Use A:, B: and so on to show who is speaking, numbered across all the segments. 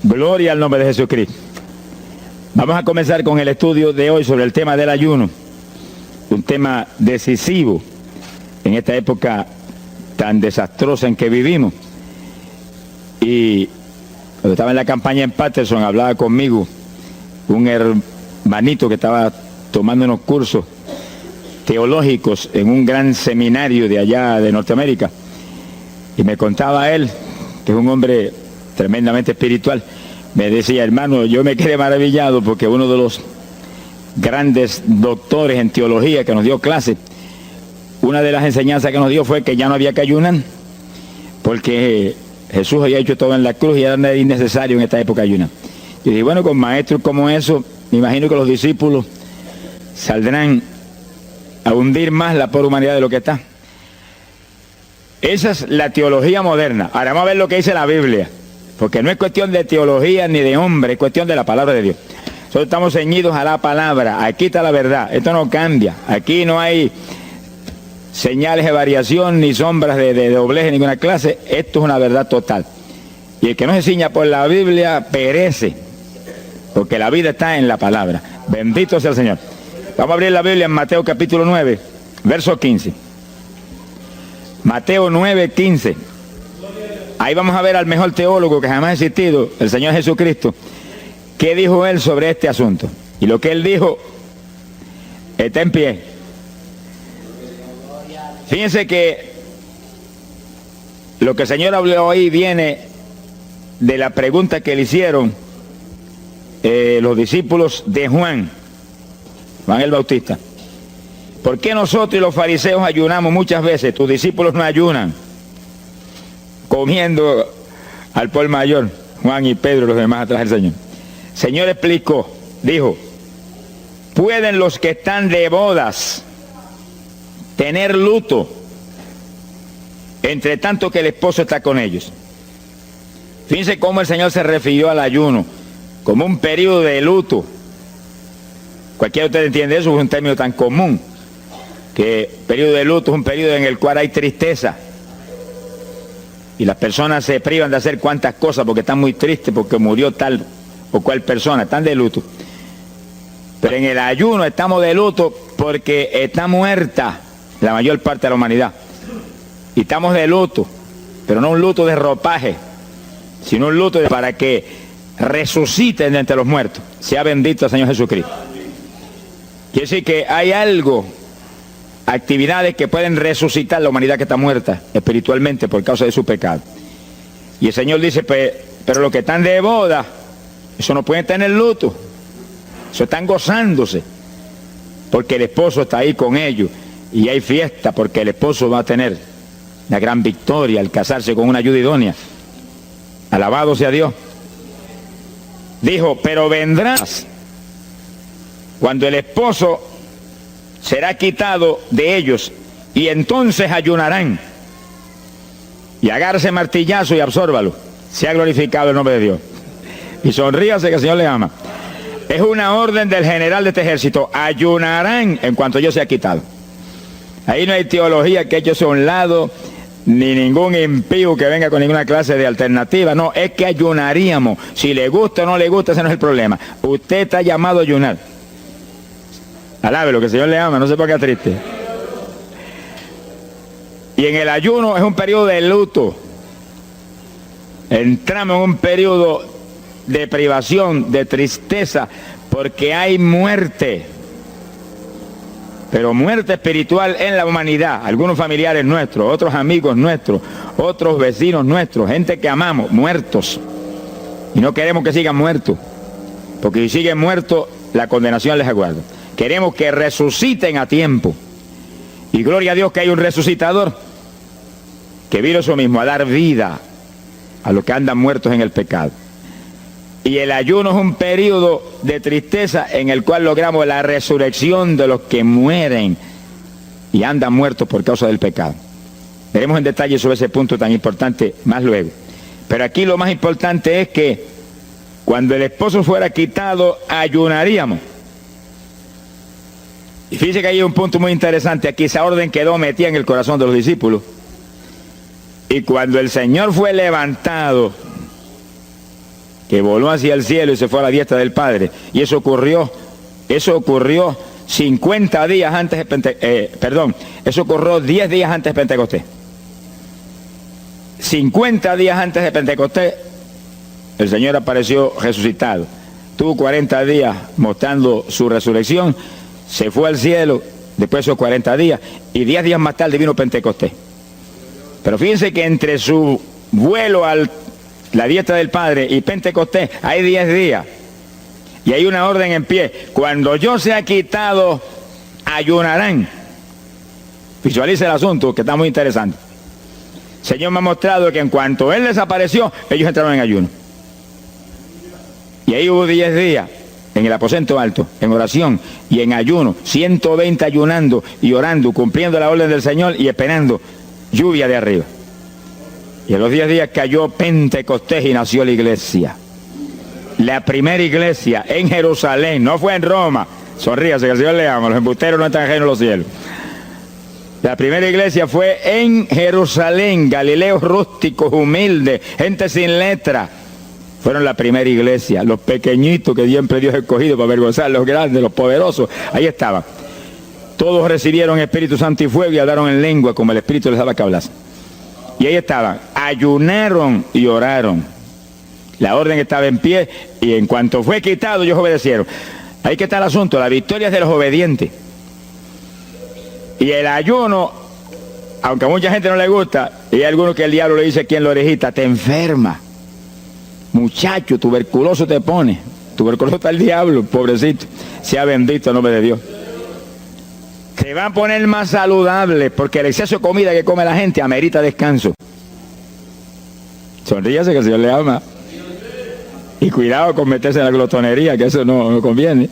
A: Gloria al nombre de Jesucristo. Vamos a comenzar con el estudio de hoy sobre el tema del ayuno, un tema decisivo en esta época tan desastrosa en que vivimos. Y cuando estaba en la campaña en Patterson, hablaba conmigo un hermanito que estaba tomando unos cursos teológicos en un gran seminario de allá de Norteamérica, y me contaba él, que es un hombre tremendamente espiritual, me decía: hermano, yo me quedé maravillado porque uno de los grandes doctores en teología que nos dio clase, una de las enseñanzas que nos dio fue que ya no había que ayunar, porque Jesús había hecho todo en la cruz y era innecesario en esta época ayunar. Y dije, bueno, con maestros como eso, me imagino que los discípulos saldrán a hundir más la pobre humanidad de lo que está. Esa es la teología moderna. Ahora vamos a ver lo que dice la Biblia, porque no es cuestión de teología ni de hombre, es cuestión de la palabra de Dios. Nosotros estamos ceñidos a la palabra, aquí está la verdad, esto no cambia, aquí no hay señales de variación ni sombras de doblez de ninguna clase, esto es una verdad total. Y el que no se ciña por la Biblia perece, porque la vida está en la palabra. Bendito sea el Señor. Vamos a abrir la Biblia en Mateo capítulo 9, verso 15. Mateo 9, 15. Ahí vamos a ver al mejor teólogo que jamás ha existido, el Señor Jesucristo. ¿Qué dijo Él sobre este asunto? Y lo que Él dijo está en pie. Fíjense que lo que el Señor habló ahí viene de la pregunta que le hicieron los discípulos de Juan el Bautista. ¿Por qué nosotros y los fariseos ayunamos muchas veces? Tus discípulos no ayunan, comiendo al por mayor, Juan y Pedro y los demás atrás del Señor. El Señor explicó, dijo: ¿pueden los que están de bodas tener luto entre tanto que el esposo está con ellos? Fíjense cómo el Señor se refirió al ayuno como un periodo de luto. Cualquiera de ustedes entiende eso, es un término tan común, que periodo de luto es un periodo en el cual hay tristeza y las personas se privan de hacer cuantas cosas porque están muy tristes porque murió tal o cual persona, están de luto. Pero en el ayuno estamos de luto porque está muerta la mayor parte de la humanidad, y estamos de luto, pero no un luto de ropaje, sino un luto para que resuciten de entre los muertos. Sea bendito el Señor Jesucristo. Quiere decir que hay algo, actividades que pueden resucitar la humanidad que está muerta espiritualmente por causa de su pecado. Y el Señor dice, pero los que están de boda, eso no pueden tener luto, eso están gozándose, porque el esposo está ahí con ellos, y hay fiesta porque el esposo va a tener la gran victoria al casarse con una ayuda idónea. Alabado sea Dios. Dijo, pero vendrás cuando el esposo será quitado de ellos, y entonces ayunarán. Y agárrese martillazo y absórbalo. Sea glorificado el nombre de Dios. Y sonríase que el Señor le ama. Es una orden del general de este ejército. Ayunarán en cuanto yo sea quitado. Ahí no hay teología que eche a un lado, ni ningún impío que venga con ninguna clase de alternativa. No, es que ayunaríamos. Si le gusta o no le gusta, ese no es el problema. Usted está llamado a ayunar. Alábelo, que el Señor le ama, no se ponga triste. Y en el ayuno es un periodo de luto. Entramos en un periodo de privación, de tristeza, porque hay muerte. Pero muerte espiritual en la humanidad. Algunos familiares nuestros, otros amigos nuestros, otros vecinos nuestros, gente que amamos, muertos. Y no queremos que sigan muertos, porque si siguen muertos, la condenación les aguarda. Queremos que resuciten a tiempo. Y gloria a Dios que hay un resucitador que vino eso mismo, a dar vida a los que andan muertos en el pecado. Y el ayuno es un periodo de tristeza en el cual logramos la resurrección de los que mueren y andan muertos por causa del pecado. Veremos en detalle sobre ese punto tan importante más luego. Pero aquí lo más importante es que cuando el esposo fuera quitado, ayunaríamos. Y fíjense que hay un punto muy interesante aquí. Esa orden quedó metida en el corazón de los discípulos. Y cuando el Señor fue levantado, que voló hacia el cielo y se fue a la diestra del Padre. Y eso ocurrió 50 días antes de eso ocurrió 10 días antes de Pentecostés. 50 días antes de Pentecostés, el Señor apareció resucitado. Tuvo 40 días mostrando su resurrección, se fue al cielo después de esos 40 días, y 10 días más tarde vino Pentecostés. Pero fíjense que entre su vuelo a la diestra del Padre y Pentecostés hay 10 días. Y hay una orden en pie. Cuando yo sea quitado, ayunarán. Visualice el asunto, que está muy interesante. El Señor me ha mostrado que en cuanto Él desapareció, ellos entraron en ayuno. Y ahí hubo 10 días en el aposento alto, en oración y en ayuno. 120 ayunando y orando, cumpliendo la orden del Señor y esperando lluvia de arriba. Y en los 10 días cayó Pentecostés y nació la iglesia. La primera iglesia en Jerusalén, no fue en Roma. Sonríase, que el Señor le ama, los embusteros no están ajenos a los cielos. La primera iglesia fue en Jerusalén, Galileos rústicos, humildes, gente sin letra. Fueron la primera iglesia, los pequeñitos que siempre Dios ha escogido para avergonzar a los grandes, los poderosos, ahí estaban. Todos recibieron Espíritu Santo y fuego y hablaron en lengua como el Espíritu les daba que hablasen. Y ahí estaban, ayunaron y oraron. La orden estaba en pie y en cuanto fue quitado ellos obedecieron. Ahí que está el asunto, la victoria es de los obedientes. Y el ayuno, aunque a mucha gente no le gusta, y hay algunos que el diablo le dice aquí en la orejita, te enferma. Muchacho, tuberculoso te pone. Tuberculoso está el diablo, pobrecito. Sea bendito el nombre de Dios. Se va a poner más saludable porque el exceso de comida que come la gente amerita descanso. Sonríase que el Señor le ama. Y cuidado con meterse en la glotonería, que eso no conviene.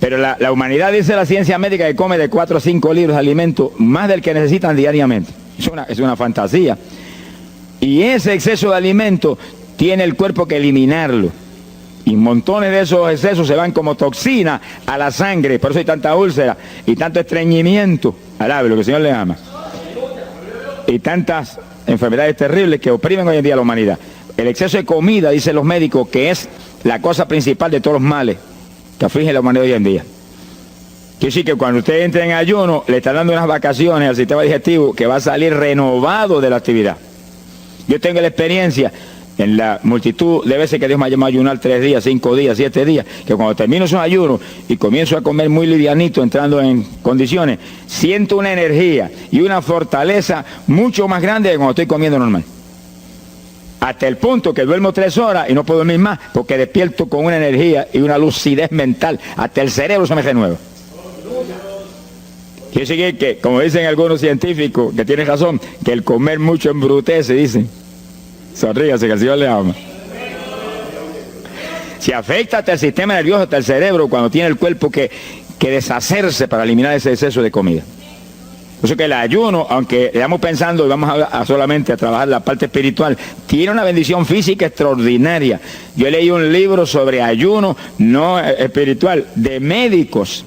A: Pero la humanidad, dice la ciencia médica, que come de 4 a 5 libros de alimento, más del que necesitan diariamente. Es una fantasía. Y ese exceso de alimento tiene el cuerpo que eliminarlo. Y montones de esos excesos se van como toxina a la sangre. Por eso hay tanta úlcera y tanto estreñimiento. Alabe lo que el Señor le ama. Y tantas enfermedades terribles que oprimen hoy en día a la humanidad. El exceso de comida, dicen los médicos, que es la cosa principal de todos los males que afligen la humanidad hoy en día. Quiere decir que cuando usted entra en ayuno, le está dando unas vacaciones al sistema digestivo que va a salir renovado de la actividad. Yo tengo la experiencia en la multitud de veces que Dios me ha llamado a ayunar 3 días, 5 días, 7 días, que cuando termino esos ayunos y comienzo a comer muy livianito, entrando en condiciones, siento una energía y una fortaleza mucho más grande que cuando estoy comiendo normal. Hasta el punto que duermo 3 horas y no puedo dormir más porque despierto con una energía y una lucidez mental. Hasta el cerebro se me renueva. Quiere decir que, como dicen algunos científicos, que tienen razón, que el comer mucho embrutece, dicen. Sonríase, que el Señor le ama. Si afecta hasta el sistema nervioso, hasta el cerebro, cuando tiene el cuerpo que deshacerse para eliminar ese exceso de comida. Por eso que el ayuno, aunque estamos pensando y vamos solamente a trabajar la parte espiritual, tiene una bendición física extraordinaria. Yo leí un libro sobre ayuno no espiritual, de médicos,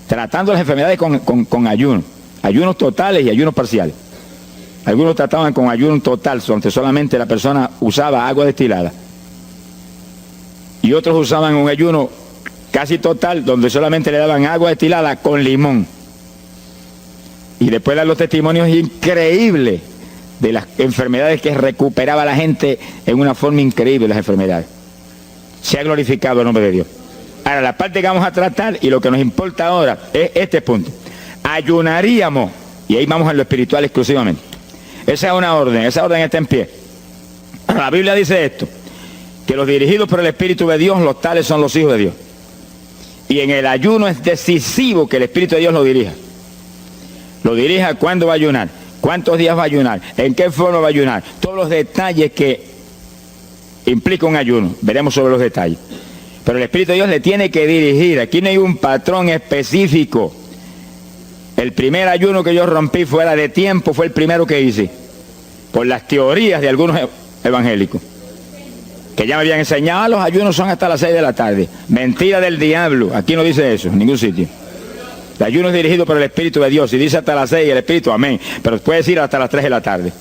A: tratando las enfermedades con ayuno. Ayunos totales y ayunos parciales. Algunos trataban con ayuno total, donde solamente la persona usaba agua destilada. Y otros usaban un ayuno casi total, donde solamente le daban agua destilada con limón. Y después dan los testimonios increíbles de las enfermedades que recuperaba la gente en una forma increíble, las enfermedades. Se ha glorificado el nombre de Dios. Ahora, la parte que vamos a tratar y lo que nos importa ahora es este punto. Ayunaríamos, y ahí vamos a lo espiritual exclusivamente. Esa es una orden, esa orden está en pie. La Biblia dice esto, que los dirigidos por el Espíritu de Dios, los tales son los hijos de Dios. Y en el ayuno es decisivo que el Espíritu de Dios lo dirija. Lo dirija cuándo va a ayunar, cuántos días va a ayunar, en qué forma va a ayunar. Todos los detalles que implica un ayuno, veremos sobre los detalles. Pero el Espíritu de Dios le tiene que dirigir. Aquí no hay un patrón específico. El primer ayuno que yo rompí fuera de tiempo fue el primero que hice, por las teorías de algunos evangélicos, que ya me habían enseñado, los ayunos son hasta las 6 de la tarde. Mentira del diablo, aquí no dice eso, en ningún sitio. El ayuno es dirigido por el Espíritu de Dios, y dice hasta las 6 el Espíritu, amén, pero puede decir hasta las 3 de la tarde,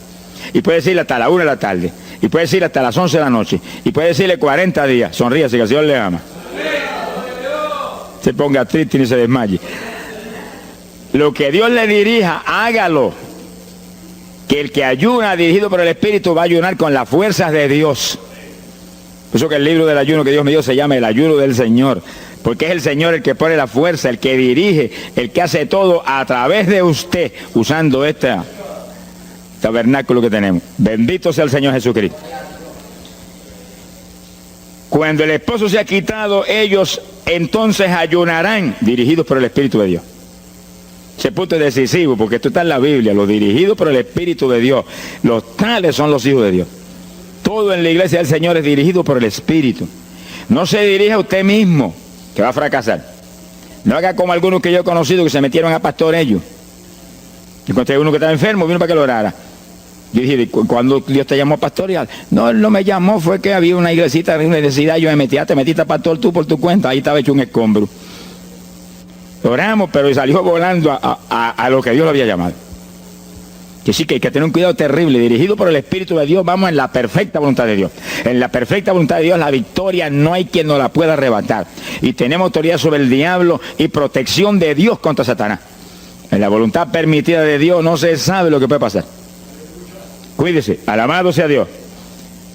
A: y puede decir hasta la 1 de la tarde, Y puede decirle hasta las 11 de la noche. Y puede decirle 40 días. Sonríase que el Señor le ama. Se ponga triste y ni se desmaye. Lo que Dios le dirija, hágalo. Que el que ayuna dirigido por el Espíritu va a ayunar con las fuerzas de Dios. Por eso que el libro del ayuno que Dios me dio se llama el ayuno del Señor. Porque es el Señor el que pone la fuerza, el que dirige, el que hace todo a través de usted, usando este tabernáculo que tenemos. Bendito sea el Señor Jesucristo. Cuando el esposo se ha quitado, ellos entonces ayunarán, dirigidos por el Espíritu de Dios. Ese punto es decisivo, porque esto está en la Biblia, los dirigidos por el Espíritu de Dios. Los tales son los hijos de Dios. Todo en la iglesia del Señor es dirigido por el Espíritu. No se dirija a usted mismo, que va a fracasar. No haga como algunos que yo he conocido que se metieron a pastor ellos. Encontré uno que estaba enfermo, vino para que lo orara. Yo dije, ¿cuándo Dios te llamó pastoreal? No, él no me llamó, fue que había una iglesita, una necesidad, yo me metí, te metiste a pastor tú por tu cuenta, ahí estaba hecho un escombro. Oramos, pero salió volando a lo que Dios lo había llamado. Que sí que hay que tener un cuidado terrible, dirigido por el Espíritu de Dios, vamos en la perfecta voluntad de Dios. En la perfecta voluntad de Dios la victoria no hay quien nos la pueda arrebatar. Y tenemos autoridad sobre el diablo y protección de Dios contra Satanás. En la voluntad permitida de Dios no se sabe lo que puede pasar. Cuídese, alabado sea Dios.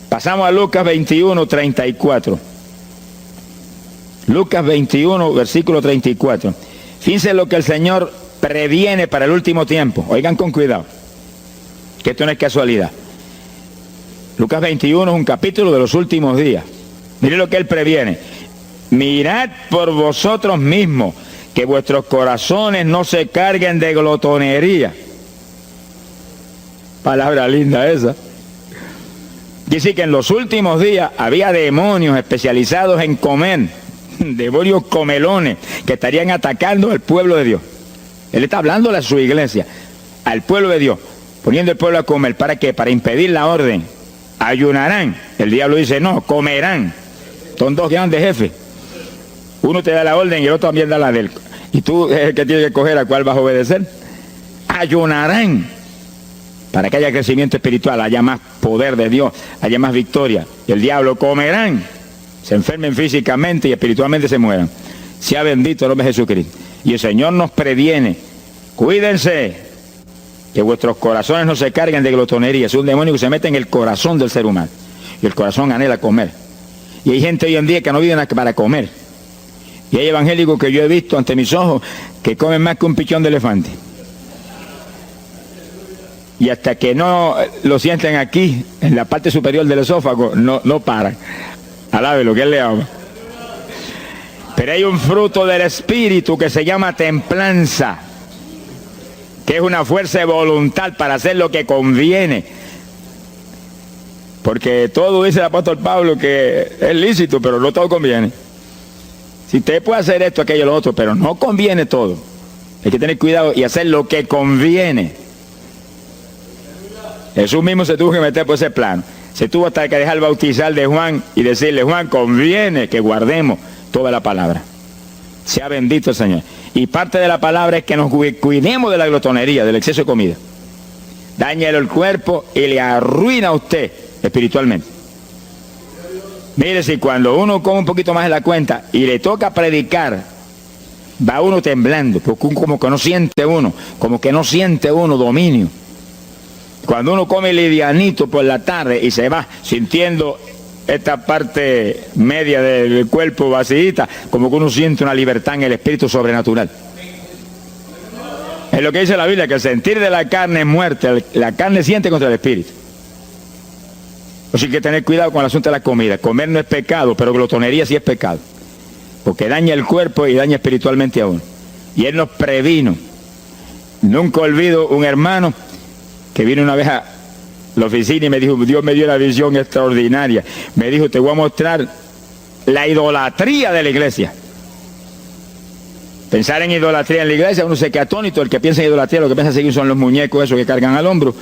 A: Pasamos a Lucas 21, 34. Lucas 21, versículo 34. Fíjense lo que el Señor previene para el último tiempo. Oigan con cuidado, que esto no es casualidad. Lucas 21 es un capítulo de los últimos días. Miren lo que Él previene. Mirad por vosotros mismos, que vuestros corazones no se carguen de glotonería. Palabra linda esa. Dice que en los últimos días había demonios especializados en comer, demonios comelones, que estarían atacando al pueblo de Dios. Él está hablando a su iglesia, al pueblo de Dios, poniendo el pueblo a comer. ¿Para qué? Para impedir la orden. Ayunarán. El diablo dice, no, comerán. Son dos grandes jefes. Uno te da la orden y el otro también da la de él. Y tú es el que tienes que escoger a cuál vas a obedecer. Ayunarán. Para que haya crecimiento espiritual, haya más poder de Dios, haya más victoria. Y el diablo comerán. Se enfermen físicamente y espiritualmente se mueran. Sea bendito el nombre de Jesucristo. Y el Señor nos previene. Cuídense, que vuestros corazones no se carguen de glotonería. Es un demonio que se mete en el corazón del ser humano. Y el corazón anhela comer. Y hay gente hoy en día que no viven para comer. Y hay evangélicos que yo he visto ante mis ojos que comen más que un pichón de elefante. Y hasta que no lo sienten aquí, en la parte superior del esófago, no paran. Alabe lo que Él le ama. Pero hay un fruto del Espíritu que se llama templanza, que es una fuerza de voluntad para hacer lo que conviene. Porque todo dice el apóstol Pablo que es lícito, pero no todo conviene. Si usted puede hacer esto, aquello, lo otro, pero no conviene todo. Hay que tener cuidado y hacer lo que conviene. Jesús mismo se tuvo que meter por ese plano. Se tuvo hasta que dejar bautizar de Juan y decirle, Juan, conviene que guardemos toda la palabra. Sea bendito el Señor. Y parte de la palabra es que nos cuidemos de la glotonería, del exceso de comida. Daña el cuerpo y le arruina a usted espiritualmente. Mire, si cuando uno come un poquito más de la cuenta y le toca predicar, va uno temblando, porque como que no siente uno dominio. Cuando uno come livianito por la tarde y se va sintiendo esta parte media del cuerpo vacíita, como que uno siente una libertad en el espíritu sobrenatural. Es lo que dice la Biblia, que el sentir de la carne es muerte, la carne siente contra el espíritu. Así que hay que tener cuidado con el asunto de la comida. Comer no es pecado, pero glotonería sí es pecado, porque daña el cuerpo y daña espiritualmente a uno. Y Él nos previno. Nunca olvido un hermano que vino una vez a la oficina y me dijo, Dios me dio una visión extraordinaria. Me dijo, te voy a mostrar la idolatría de la iglesia. Pensar en idolatría en la iglesia, uno se queda atónito. El que piensa en idolatría, lo que piensa seguir son los muñecos esos que cargan al hombro.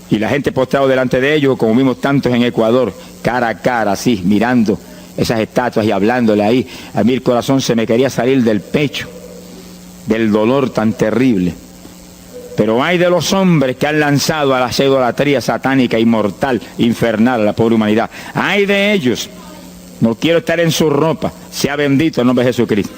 A: Y la gente postrado delante de ellos, como vimos tantos en Ecuador, cara a cara, así, mirando esas estatuas y hablándole ahí. A mí el corazón se me quería salir del pecho, del dolor tan terrible. Pero hay de los hombres que han lanzado a la idolatría satánica, inmortal, infernal a la pobre humanidad. Hay de ellos. No quiero estar en su ropa. Sea bendito el nombre de Jesucristo.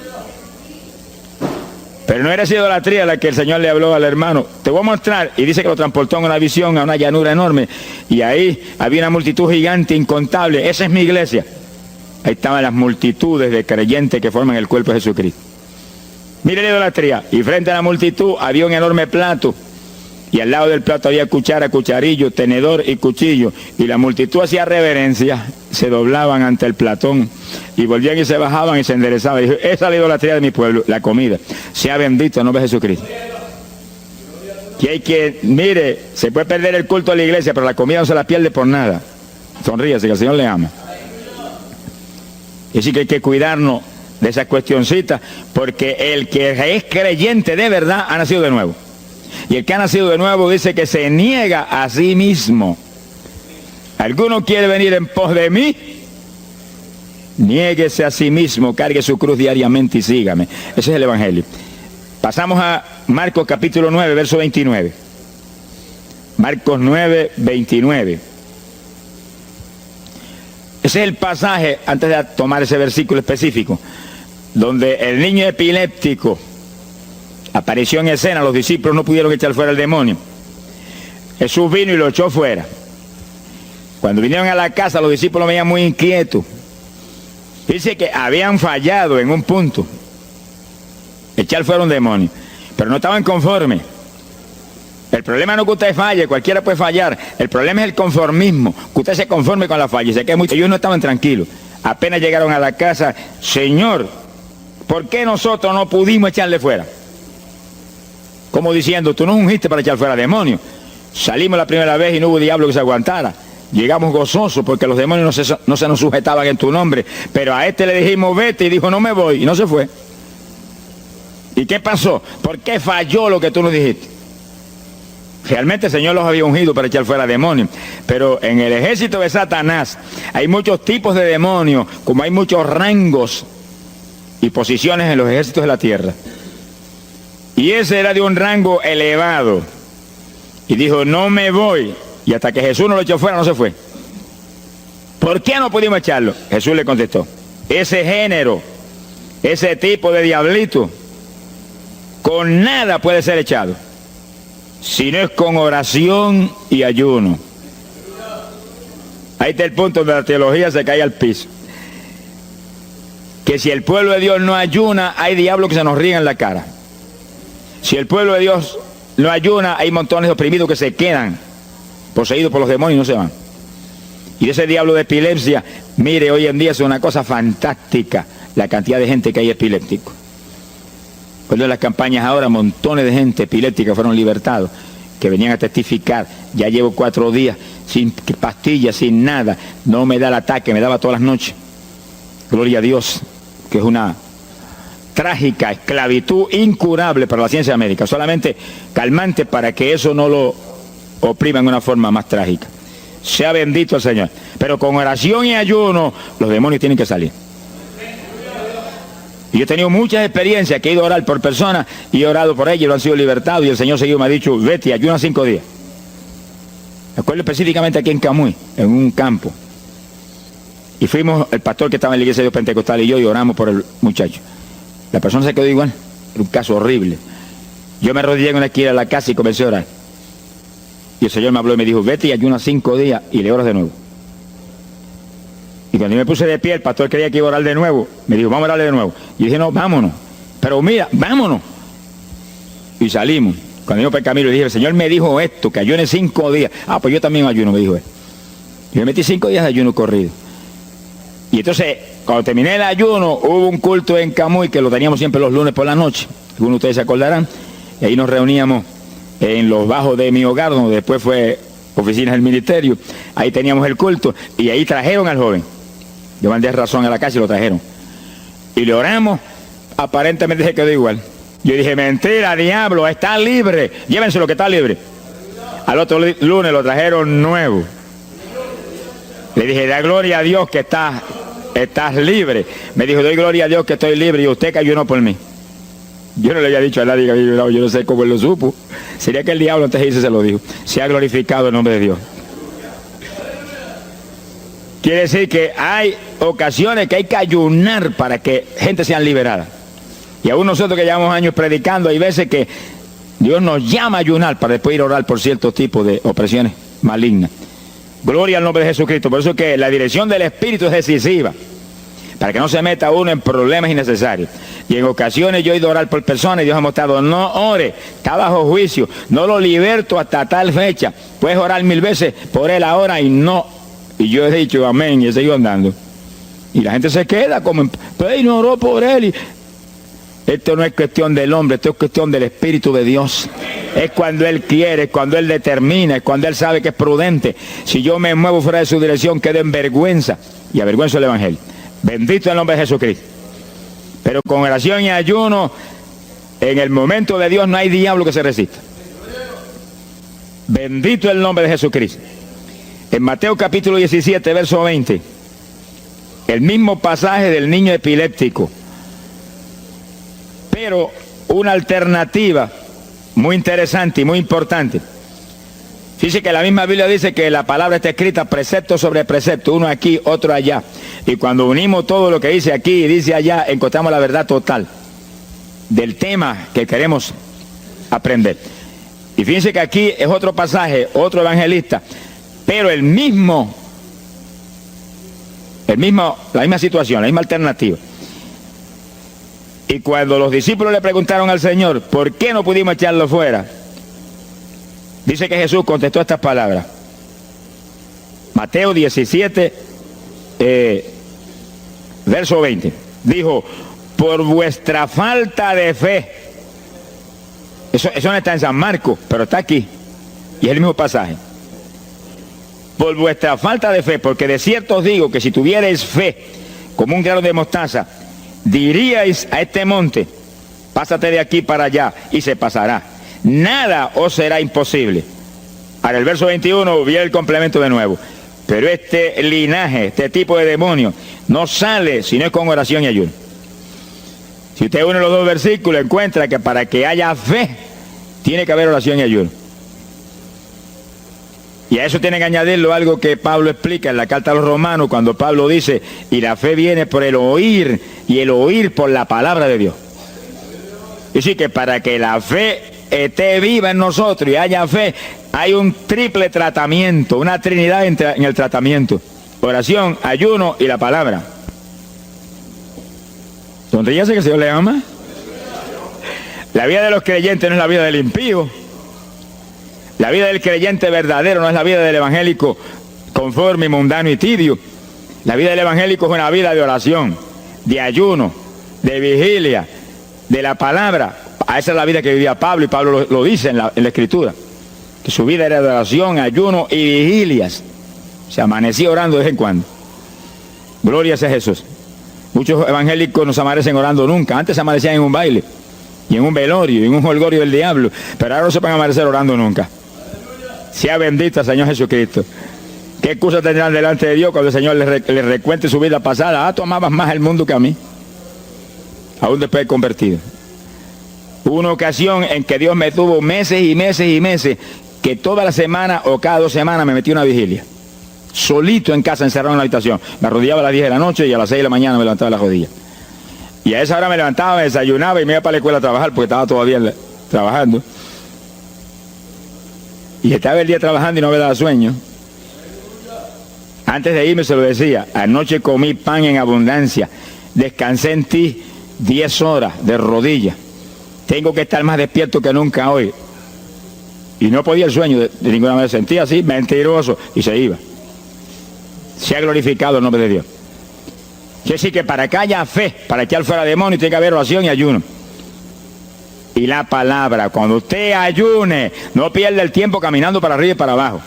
A: Pero no era esa idolatría la que el Señor le habló al hermano. Te voy a mostrar. Y dice que lo transportó en una visión a una llanura enorme. Y ahí había una multitud gigante, incontable. Esa es mi iglesia. Ahí estaban las multitudes de creyentes que forman el cuerpo de Jesucristo. Mire la idolatría. Y frente a la multitud había un enorme plato. Y al lado del plato había cuchara, cucharillo, tenedor y cuchillo. Y la multitud hacía reverencia, se doblaban ante el platón. Y volvían y se bajaban y se enderezaban. Y dijo, esa es la idolatría de mi pueblo, la comida. Sea bendito el nombre de Jesucristo. Que hay que, mire, se puede perder el culto de la iglesia, pero la comida no se la pierde por nada. Sonríase, que el Señor le ama. Y así que hay que cuidarnos de esas cuestioncitas, porque el que es creyente de verdad ha nacido de nuevo. Y el que ha nacido de nuevo dice que se niega a sí mismo. ¿Alguno quiere venir en pos de mí? Niéguese a sí mismo, cargue su cruz diariamente y sígame. Ese es el Evangelio. Pasamos a Marcos capítulo 9, verso 29. Marcos 9, 29. Ese es el pasaje, antes de tomar ese versículo específico, donde el niño epiléptico apareció en escena. Los discípulos no pudieron echar fuera el demonio. Jesús vino y lo echó fuera. Cuando vinieron a la casa, los discípulos veían muy inquietos. Dice que habían fallado en un punto, echar fuera un demonio, pero no estaban conformes. El problema no es que usted falle, cualquiera puede fallar. El problema es el conformismo, que usted se conforme con la falla. Y sé que ellos no estaban tranquilos. Apenas llegaron a la casa, Señor, ¿por qué nosotros no pudimos echarle fuera? Como diciendo, tú nos ungiste para echar fuera demonios. Salimos la primera vez y no hubo diablo que se aguantara. Llegamos gozosos porque los demonios no se nos sujetaban en tu nombre. Pero a este le dijimos, vete, y dijo, no me voy, y no se fue. ¿Y qué pasó? ¿Por qué falló lo que tú nos dijiste? Realmente el Señor los había ungido para echar fuera demonios. Pero en el ejército de Satanás hay muchos tipos de demonios, como hay muchos rangos y posiciones en los ejércitos de la tierra. Y ese era de un rango elevado. Y dijo, no me voy. Y hasta que Jesús no lo echó fuera, no se fue. ¿Por qué no pudimos echarlo? Jesús le contestó, ese género, ese tipo de diablito, con nada puede ser echado, si no es con oración y ayuno. Ahí está el punto donde la teología se cae al piso. Que si el pueblo de Dios no ayuna, hay diablos que se nos ríen en la cara. Si el pueblo de Dios no ayuna, hay montones de oprimidos que se quedan poseídos por los demonios y no se van. Y ese diablo de epilepsia, mire, hoy en día es una cosa fantástica la cantidad de gente que hay epiléptico. Cuando en las campañas ahora, montones de gente epiléptica fueron libertados, que venían a testificar. Ya llevo 4 días sin pastillas, sin nada, no me da el ataque, me daba todas las noches. Gloria a Dios, que es una trágica esclavitud incurable para la ciencia médica, solamente calmante para que eso no lo oprima en una forma más trágica. Sea bendito el Señor. Pero con oración y ayuno, los demonios tienen que salir. Y yo he tenido muchas experiencias que he ido a orar por personas y he orado por ellos y lo han sido libertados, y el Señor seguido me ha dicho, vete, ayuna 5 días. Me acuerdo específicamente aquí en Camuy, en un campo. Y fuimos, el pastor que estaba en la iglesia de Dios Pentecostal y yo, y oramos por el muchacho. La persona se quedó igual. Era un caso horrible. Yo me arrodillé en una esquina de la casa y comencé a orar. Y el Señor me habló y me dijo, vete y ayuna 5 días y le oras de nuevo. Y cuando yo me puse de pie, el pastor creía que iba a orar de nuevo. Me dijo, vamos a orarle de nuevo. Y dije, no, vámonos. Pero mira, vámonos. Y salimos. Cuando yo por el camino le dije, el Señor me dijo esto, que ayune 5 días. Ah, pues yo también ayuno, me dijo él. Y me metí 5 días de ayuno corrido. Y entonces, cuando terminé el ayuno, hubo un culto en Camuy, que lo teníamos siempre los lunes por la noche. Algunos de ustedes se acordarán. Y ahí nos reuníamos en los bajos de mi hogar, donde después fue oficinas del ministerio. Ahí teníamos el culto. Y ahí trajeron al joven. Yo mandé razón a la casa y lo trajeron. Y le oramos, aparentemente se quedó igual. Yo dije, mentira, diablo, está libre. Llévenselo que está libre. Al otro lunes lo trajeron nuevo. Le dije, da gloria a Dios que estás libre. Me dijo, doy gloria a Dios que estoy libre y usted que ayunó por mí. Yo no le había dicho a nadie que había ayunado, yo no sé cómo él lo supo. Sería que el diablo antes de irse se lo dijo. Se ha glorificado el nombre de Dios. Quiere decir que hay ocasiones que hay que ayunar para que gente sea liberada. Y aún nosotros que llevamos años predicando, hay veces que Dios nos llama a ayunar para después ir a orar por ciertos tipos de opresiones malignas. Gloria al nombre de Jesucristo. Por eso es que la dirección del Espíritu es decisiva, para que no se meta uno en problemas innecesarios. Y en ocasiones yo he ido a orar por personas y Dios ha mostrado, no ore, está bajo juicio, no lo liberto hasta tal fecha. Puedes orar 1000 veces por él ahora y no. Y yo he dicho amén y he seguido andando. Y la gente se queda como, pues no oró por él. Y esto no es cuestión del hombre, esto es cuestión del Espíritu de Dios. Es cuando Él quiere, es cuando Él determina, es cuando Él sabe que es prudente. Si yo me muevo fuera de su dirección, quedo en vergüenza y avergüenzo el Evangelio. Bendito el nombre de Jesucristo. Pero con oración y ayuno, en el momento de Dios no hay diablo que se resista. Bendito el nombre de Jesucristo. En Mateo capítulo 17, verso 20, el mismo pasaje del niño epiléptico, pero una alternativa muy interesante y muy importante. Dice que la misma Biblia dice que la palabra está escrita precepto sobre precepto, uno aquí, otro allá. Y cuando unimos todo lo que dice aquí y dice allá, encontramos la verdad total del tema que queremos aprender. Y fíjense que aquí es otro pasaje, otro evangelista, pero la misma situación, la misma alternativa. Y cuando los discípulos le preguntaron al Señor, ¿por qué no pudimos echarlo fuera? Dice que Jesús contestó estas palabras. Mateo 17, verso 20. Dijo, por vuestra falta de fe. Eso no está en San Marcos, pero está aquí. Y es el mismo pasaje. Por vuestra falta de fe, porque de cierto os digo que si tuvierais fe como un grano de mostaza, diríais a este monte, pásate de aquí para allá, y se pasará. Nada os será imposible. Ahora el verso 21 viene el complemento de nuevo. Pero este linaje, este tipo de demonio, no sale si no es con oración y ayuno. Si usted une los dos versículos, encuentra que para que haya fe, tiene que haber oración y ayuno. Y a eso tiene que añadirlo algo que Pablo explica en la carta a los Romanos, cuando Pablo dice, y la fe viene por el oír, y el oír por la palabra de Dios. Y sí que para que la fe esté viva en nosotros y haya fe, hay un triple tratamiento, una trinidad en el tratamiento: oración, ayuno y la palabra. Sonríase que el Señor le ama. La vida de los creyentes no es la vida del impío. La vida del creyente verdadero no es la vida del evangélico conforme, mundano y tibio. La vida del evangélico es una vida de oración, de ayuno, de vigilia, de la palabra. Esa es la vida que vivía Pablo, y Pablo lo dice en la Escritura, que su vida era de oración, ayuno y vigilias. Se amanecía orando de vez en cuando. Gloria sea Jesús. Muchos evangélicos no se amanecen orando nunca. Antes se amanecían en un baile, y en un velorio, y en un holgorio del diablo, pero ahora no se van a amanecer orando nunca. Sea bendito el Señor Jesucristo. ¿Qué excusa tendrán delante de Dios cuando el Señor les recuente su vida pasada? Tú amabas más al mundo que a mí, aún después de convertido. Hubo una ocasión en que Dios me tuvo meses y meses y meses, que toda la semana o cada 2 semanas me metí una vigilia. Solito en casa, encerrado en la habitación. Me arrodillaba a las 10 de la noche y a las 6 de la mañana me levantaba las rodillas. Y a esa hora me levantaba, me desayunaba y me iba para la escuela a trabajar, porque estaba todavía trabajando. Y estaba el día trabajando y no me daba sueño. Antes de irme se lo decía, anoche comí pan en abundancia, descansé en ti 10 horas de rodillas. Tengo que estar más despierto que nunca hoy. Y no podía el sueño de ninguna manera. Sentía así, mentiroso, y se iba. Se ha glorificado el nombre de Dios. Quiere decir que para que haya fe, para echar fuera demonios, tiene que haber oración y ayuno. Y la palabra, cuando usted ayune, no pierda el tiempo caminando para arriba y para abajo,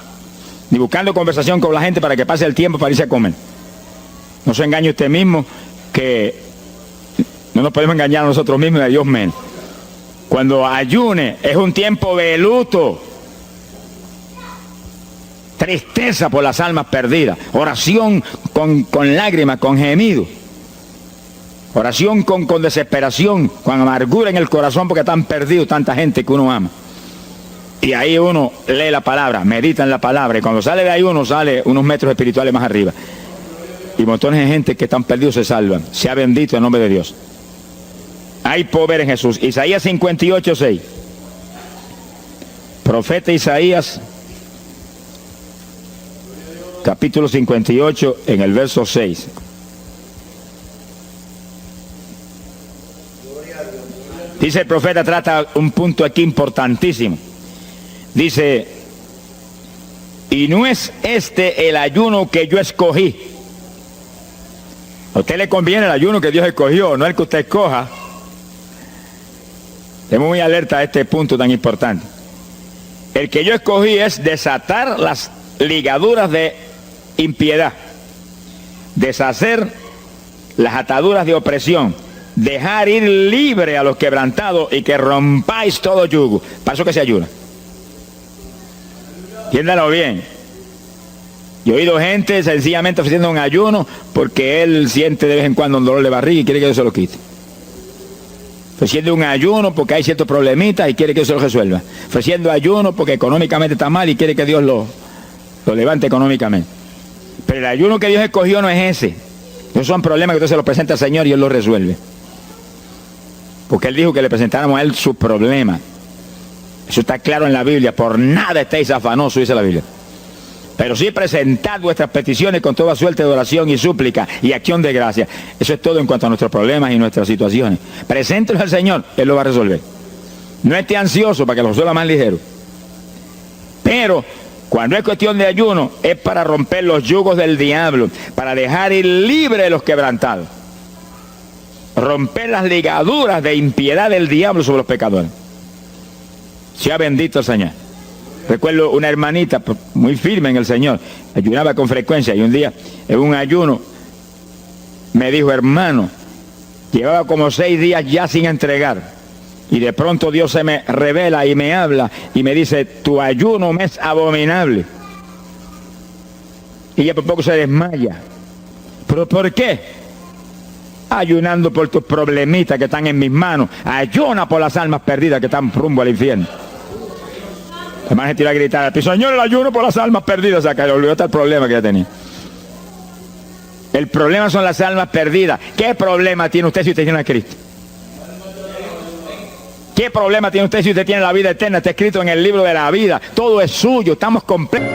A: ni buscando conversación con la gente para que pase el tiempo para irse a comer. No se engañe usted mismo, que no nos podemos engañar a nosotros mismos y a Dios menos. Cuando ayune es un tiempo de luto, tristeza por las almas perdidas, oración con lágrimas, con gemidos. Oración con desesperación, con amargura en el corazón porque están perdidos tanta gente que uno ama. Y ahí uno lee la palabra, medita en la palabra, y cuando sale de ahí uno sale unos metros espirituales más arriba. Y montones de gente que están perdidos se salvan. Sea bendito el nombre de Dios. Hay poder en Jesús. Isaías 58:6. Profeta Isaías, capítulo 58, en el verso 6. Dice el profeta, trata un punto aquí importantísimo. Dice, y no es este el ayuno que yo escogí. A usted le conviene el ayuno que Dios escogió, no el que usted escoja. Estemos muy alerta a este punto tan importante. El que yo escogí es desatar las ligaduras de impiedad, deshacer las ataduras de opresión, dejar ir libre a los quebrantados y que rompáis todo yugo. Para eso que se ayuna. Entiéndalo bien. Yo he oído gente sencillamente ofreciendo un ayuno porque él siente de vez en cuando un dolor de barriga y quiere que Dios se lo quite. Ofreciendo un ayuno porque hay ciertos problemitas y quiere que Dios se lo resuelva. Ofreciendo ayuno porque económicamente está mal y quiere que Dios lo levante económicamente. Pero el ayuno que Dios escogió no es ese. Esos son problemas que usted se los presenta al Señor y Él los resuelve. Porque Él dijo que le presentáramos a Él sus problemas. Eso está claro en la Biblia. Por nada estéis afanosos, dice la Biblia. Pero sí presentad vuestras peticiones con toda suerte de oración y súplica y acción de gracia. Eso es todo en cuanto a nuestros problemas y nuestras situaciones. Preséntelos al Señor, Él lo va a resolver. No esté ansioso para que lo resuelva más ligero. Pero cuando es cuestión de ayuno, es para romper los yugos del diablo, para dejar ir libre a los quebrantados. Romper las ligaduras de impiedad del diablo sobre los pecadores. Sea bendito el Señor. Recuerdo una hermanita muy firme en el Señor, ayunaba con frecuencia y un día en un ayuno me dijo, hermano, llevaba como 6 días ya sin entregar y de pronto Dios se me revela y me habla y me dice, tu ayuno me es abominable. Y ella por poco se desmaya. ¿Pero por qué? Ayunando por tus problemitas que están en mis manos. Ayuna por las almas perdidas que están rumbo al infierno. La hermana se tiró a gritar al piso, Señor, el ayuno por las almas perdidas. O sea, que le olvidó hasta el problema que ella tenía. El problema son las almas perdidas. ¿Qué problema tiene usted si usted tiene a Cristo? ¿Qué problema tiene usted si usted tiene la vida eterna? Está escrito en el libro de la vida. Todo es suyo, estamos completos.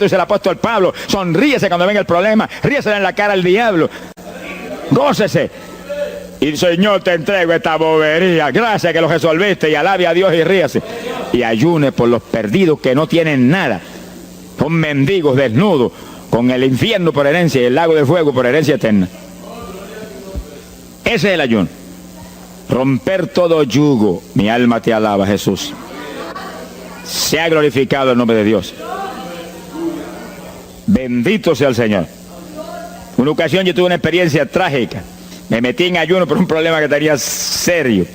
A: Dice el apóstol Pablo, sonríese cuando venga el problema, ríese en la cara al diablo, gócese. Y Señor, te entrego esta bobería. Gracias que lo resolviste, y alabe a Dios y ríase. Y ayune por los perdidos que no tienen nada. Son mendigos desnudos, con el infierno por herencia y el lago de fuego por herencia eterna. Ese es el ayuno. Romper todo yugo. Mi alma te alaba, Jesús. Sea glorificado el nombre de Dios. Bendito sea el Señor. Una ocasión yo tuve una experiencia trágica. Me metí en ayuno por un problema que tenía serio.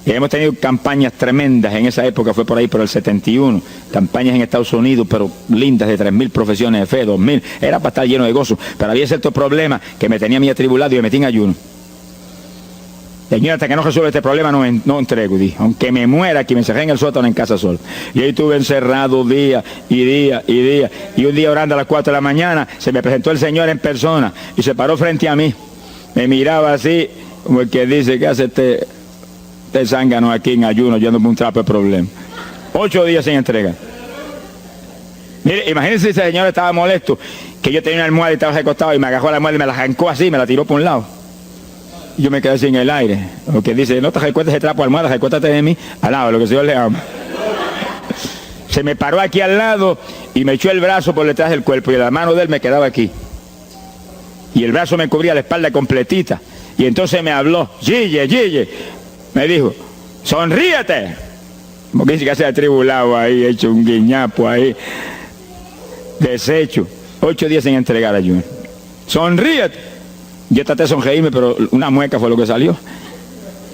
A: Y hemos tenido campañas tremendas en esa época, fue por ahí por el 71. Campañas en Estados Unidos, pero lindas, de 3.000 profesiones de fe, 2.000. Era para estar lleno de gozo. Pero había ciertos problemas que me tenía muy atribulado y me metí en ayuno. Señor, hasta que no resuelva este problema no entrego, dije. Aunque me muera aquí, me encerré en el sótano en casa solo. Y ahí estuve encerrado día y día y día. Y un día orando a las 4 de la mañana, se me presentó el Señor en persona y se paró frente a mí. Me miraba así, como el que dice, ¿qué hace este zángano aquí en ayuno, llevándome un trapo de problema? 8 días sin entrega. Mire, imagínense si ese señor estaba molesto, que yo tenía una almohada y estaba recostado y me agarró la almohada y me la arrancó así, me la tiró por un lado. Y yo me quedé sin el aire. Lo que dice, no te recuestes ese trapo de almohada, recuéstate de mí, al lado, lo que el Señor le ama. Se me paró aquí al lado y me echó el brazo por detrás del cuerpo y la mano de él me quedaba aquí. Y el brazo me cubría la espalda completita. Y entonces me habló, Gille, me dijo, sonríete. Como que dice que se ha atribulado ahí, hecho un guiñapo ahí, deshecho. 8 días sin entregar ayuno. Sonríete. Yo traté de sonreírme, pero una mueca fue lo que salió.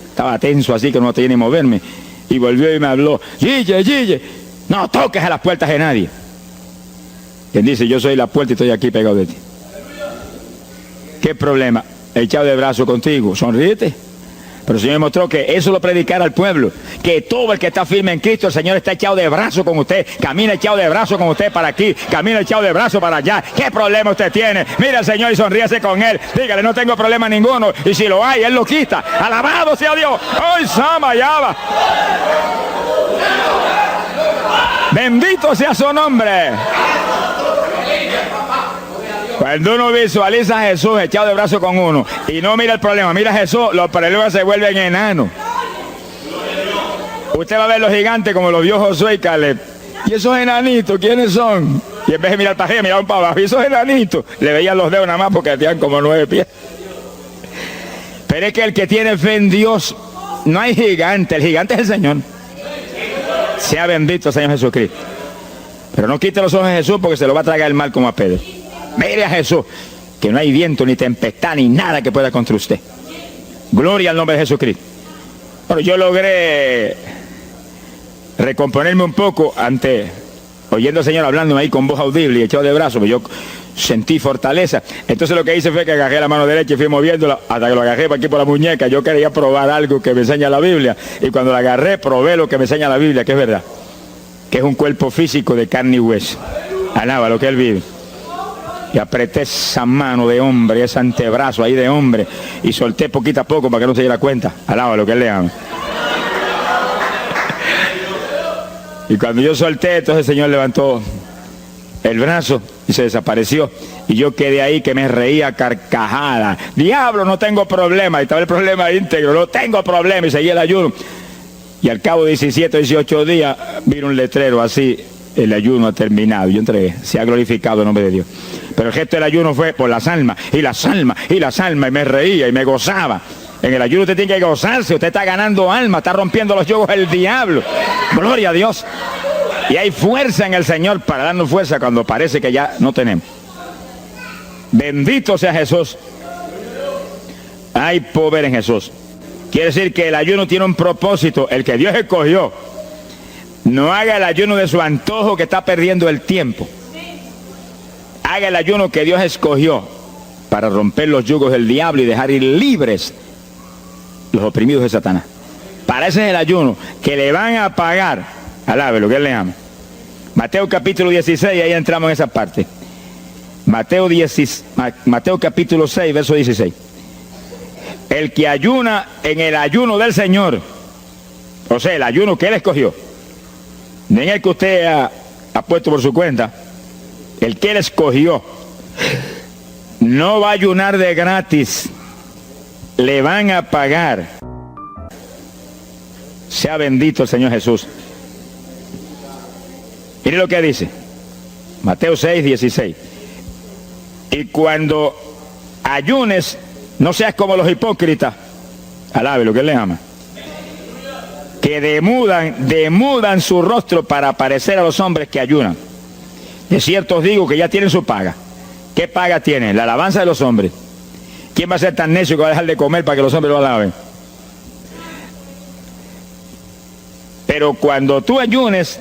A: Estaba tenso así que no tenía ni moverme. Y volvió y me habló, Gille, no toques a las puertas de nadie. Quien dice, yo soy la puerta y estoy aquí pegado de ti. ¿Qué problema? Echado de brazo contigo, sonríete. Pero el Señor me mostró que eso lo predicara al pueblo, que todo el que está firme en Cristo, el Señor está echado de brazo con usted, camina echado de brazo con usted para aquí, camina echado de brazo para allá. ¿Qué problema usted tiene? Mira al Señor y sonríase con Él, dígale, no tengo problema ninguno, y si lo hay, Él lo quita. Alabado sea Dios. ¡Ay, Sama Yaba! Bendito sea su nombre. Cuando uno visualiza a Jesús echado de brazo con uno y no mira el problema, mira a Jesús, los problemas se vuelven enanos. Usted va a ver los gigantes como los vio Josué y Caleb. ¿Y esos enanitos quiénes son? Y en vez de mirar para arriba, miraban para abajo. ¿Y esos enanitos? Le veían los dedos nada más porque tenían como 9 pies. Pero es que el que tiene fe en Dios, no hay gigante, el gigante es el Señor. Sea bendito el Señor Jesucristo. Pero no quite los ojos de Jesús porque se lo va a tragar el mal como a Pedro. Mire a Jesús, que no hay viento, ni tempestad, ni nada que pueda contra usted. Gloria al nombre de Jesucristo. Bueno, yo logré recomponerme un poco oyendo al Señor hablándome ahí con voz audible y echado de brazos, pues yo sentí fortaleza. Entonces lo que hice fue que agarré la mano derecha y fui moviéndola hasta que lo agarré por aquí por la muñeca. Yo quería probar algo que me enseña la Biblia, y cuando la agarré probé lo que me enseña la Biblia, que es verdad, que es un cuerpo físico de carne y hueso. Alaba lo que Él vive. Y apreté esa mano de hombre, ese antebrazo ahí de hombre, y solté poquito a poco para que no se diera cuenta. Alaba lo que Él le ama. Y cuando yo solté, entonces el Señor levantó el brazo y se desapareció. Y yo quedé ahí que me reía carcajada. Diablo, no tengo problema. Y estaba el problema íntegro, no tengo problema. Y seguí el ayuno. Y al cabo de 17 o 18 días, vino un letrero así, el ayuno ha terminado. Yo entregué, se ha glorificado el nombre de Dios. Pero el gesto del ayuno fue por las almas, y las almas, y las almas, y me reía y me gozaba. En el ayuno usted tiene que gozarse, usted está ganando alma, está rompiendo los yugos del diablo. Gloria a Dios. Y hay fuerza en el Señor para darnos fuerza cuando parece que ya no tenemos. Bendito sea Jesús. Hay poder en Jesús. Quiere decir que el ayuno tiene un propósito, el que Dios escogió. No haga el ayuno de su antojo, que está perdiendo el tiempo. Haga el ayuno que Dios escogió para romper los yugos del diablo y dejar ir libres los oprimidos de Satanás. Para ese es el ayuno que le van a pagar. Alabe lo que Él le ama. Mateo capítulo 16, ahí entramos en esa parte. Mateo capítulo 6, verso 16. El que ayuna en el ayuno del Señor, o sea, el ayuno que Él escogió, no en el que usted ha puesto por su cuenta, el que Él escogió, no va a ayunar de gratis. le van a pagar. Sea bendito el Señor Jesús. Mire lo que dice. Mateo 6, 16. Y cuando ayunes, no seas como los hipócritas. Alabe lo que él le ama. Que demudan su rostro para parecer a los hombres que ayunan. De cierto os digo que ya tienen su paga. ¿Qué paga tienen? La alabanza de los hombres. ¿Quién va a ser tan necio que va a dejar de comer para que los hombres lo alaben? Pero cuando tú ayunes,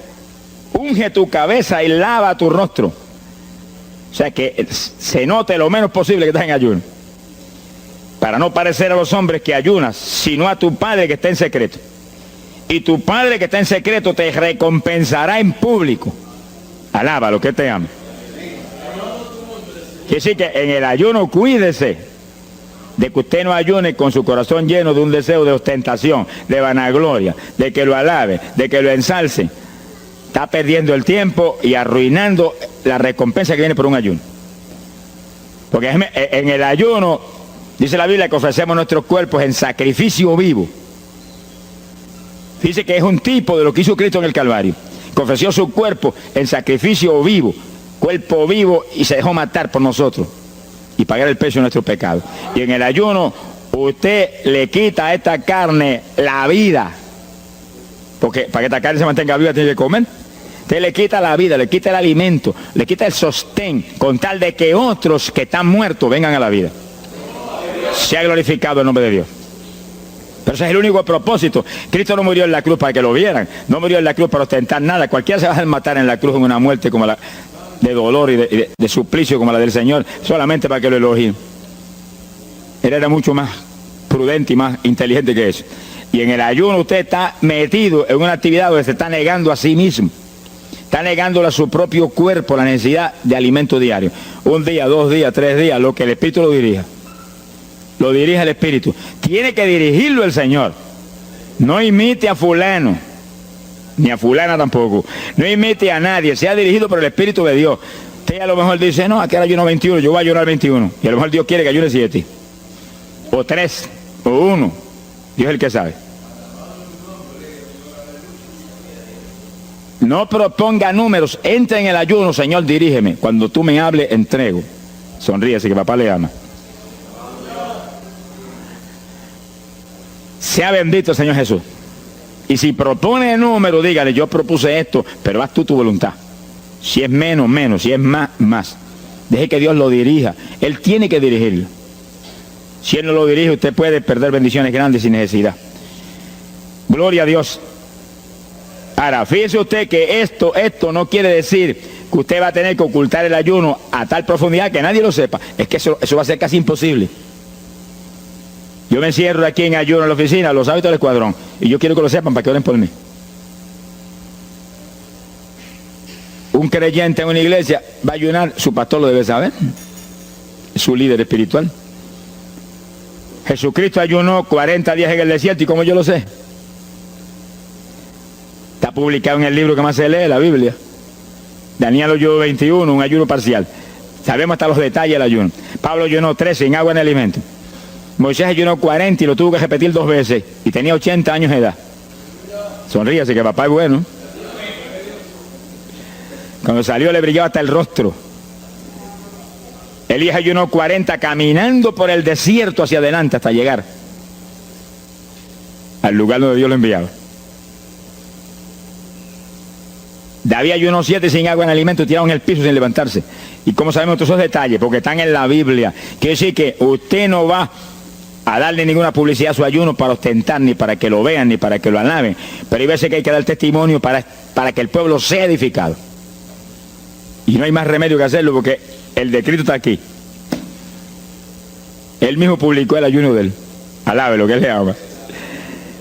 A: unge tu cabeza y lava tu rostro. O sea, que se note lo menos posible que estás en ayuno. Para no parecer a los hombres que ayunas, sino a tu Padre que está en secreto. Y tu Padre que está en secreto te recompensará en público. Alaba lo que te ama. Quiere decir que en el ayuno cuídese de que usted no ayune con su corazón lleno de un deseo de ostentación, de vanagloria, de que lo alabe, de que lo ensalce. Está perdiendo el tiempo y arruinando la recompensa que viene por un ayuno. Porque en el ayuno, dice la Biblia que ofrecemos nuestros cuerpos en sacrificio vivo. Dice que es un tipo de lo que hizo Cristo en el Calvario, que ofreció su cuerpo en sacrificio vivo, cuerpo vivo, y se dejó matar por nosotros y pagar el precio de nuestro pecado. Y en el ayuno usted le quita a esta carne la vida, porque para que esta carne se mantenga viva tiene que comer. Usted le quita la vida, le quita el alimento, le quita el sostén, con tal de que otros que están muertos vengan a la vida. Sea glorificado el nombre de Dios. Pero ese es el único propósito. Cristo no murió en la cruz para que lo vieran, no murió en la cruz para ostentar nada. Cualquiera se va a matar en la cruz en una muerte como la de dolor y de suplicio como la del Señor, solamente para que lo elogien. Él era mucho más prudente y más inteligente que eso. Y en el ayuno usted está metido en una actividad donde se está negando a sí mismo. Está negándole a su propio cuerpo la necesidad de alimento diario. Un día, 2 días, 3 días, lo que el Espíritu lo dirija. Lo dirige el Espíritu. Tiene que dirigirlo el Señor. No imite a fulano, ni a fulana tampoco. No imite a nadie. Sea dirigido por el Espíritu de Dios. Usted a lo mejor dice, no, aquí ayuno 21, yo voy a ayunar 21. Y a lo mejor Dios quiere que ayune 7. O 3, o 1. Dios es el que sabe. No proponga números. Entra en el ayuno, Señor, dirígeme. Cuando tú me hables, entrego. Sonríese que papá le ama. Sea bendito el Señor Jesús. Y si propone número, dígale, yo propuse esto, pero haz tú tu voluntad. Si es menos, menos. Si es más, más. Deje que Dios lo dirija. Él tiene que dirigirlo. Si Él no lo dirige, usted puede perder bendiciones grandes sin necesidad. Gloria a Dios. Ahora, fíjese usted que esto no quiere decir que usted va a tener que ocultar el ayuno a tal profundidad que nadie lo sepa. Es que eso va a ser casi imposible. Yo me encierro aquí en ayuno en la oficina, los hábitos del escuadrón, y yo quiero que lo sepan para que oren por mí. Un creyente en una iglesia va a ayunar, su pastor lo debe saber, es su líder espiritual. Jesucristo ayunó 40 días en el desierto, ¿y cómo yo lo sé? Está publicado en el libro que más se lee, la Biblia. Daniel ayunó 21, un ayuno parcial. Sabemos hasta los detalles del ayuno. Pablo ayunó 13, sin agua ni alimento. Moisés ayunó 40 y lo tuvo que repetir 2 veces. Y tenía 80 años de edad. Sonríase que papá es bueno. Cuando salió le brillaba hasta el rostro. Elías ayunó 40 caminando por el desierto hacia adelante hasta llegar al lugar donde Dios lo enviaba. David ayunó 7 sin agua ni alimento, tirado en el piso sin levantarse. ¿Y cómo sabemos todos esos detalles? Porque están en la Biblia. Quiere decir que usted no va a darle ninguna publicidad a su ayuno para ostentar, ni para que lo vean, ni para que lo alaben. Pero hay veces que hay que dar testimonio para que el pueblo sea edificado. Y no hay más remedio que hacerlo porque el decreto está aquí. Él mismo publicó el ayuno de él. Alabe lo que él le ama.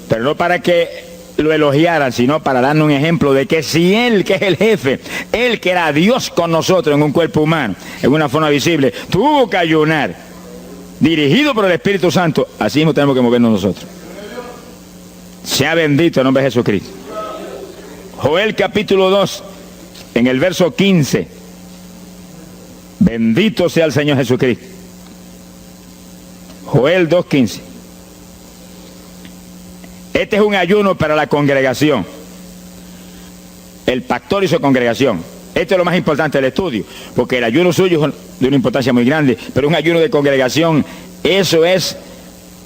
A: Pero no para que lo elogiaran, sino para darnos un ejemplo de que si Él, que es el jefe, Él que era Dios con nosotros en un cuerpo humano, en una forma visible, tuvo que ayunar, dirigido por el Espíritu Santo, así mismo tenemos que movernos nosotros. Sea bendito el nombre de Jesucristo. Joel capítulo 2, en el verso 15. Bendito sea el Señor Jesucristo. Joel 2:15. Este es un ayuno para la congregación. El pastor y su congregación. Esto es lo más importante del estudio, porque el ayuno suyo es de una importancia muy grande, pero un ayuno de congregación, eso es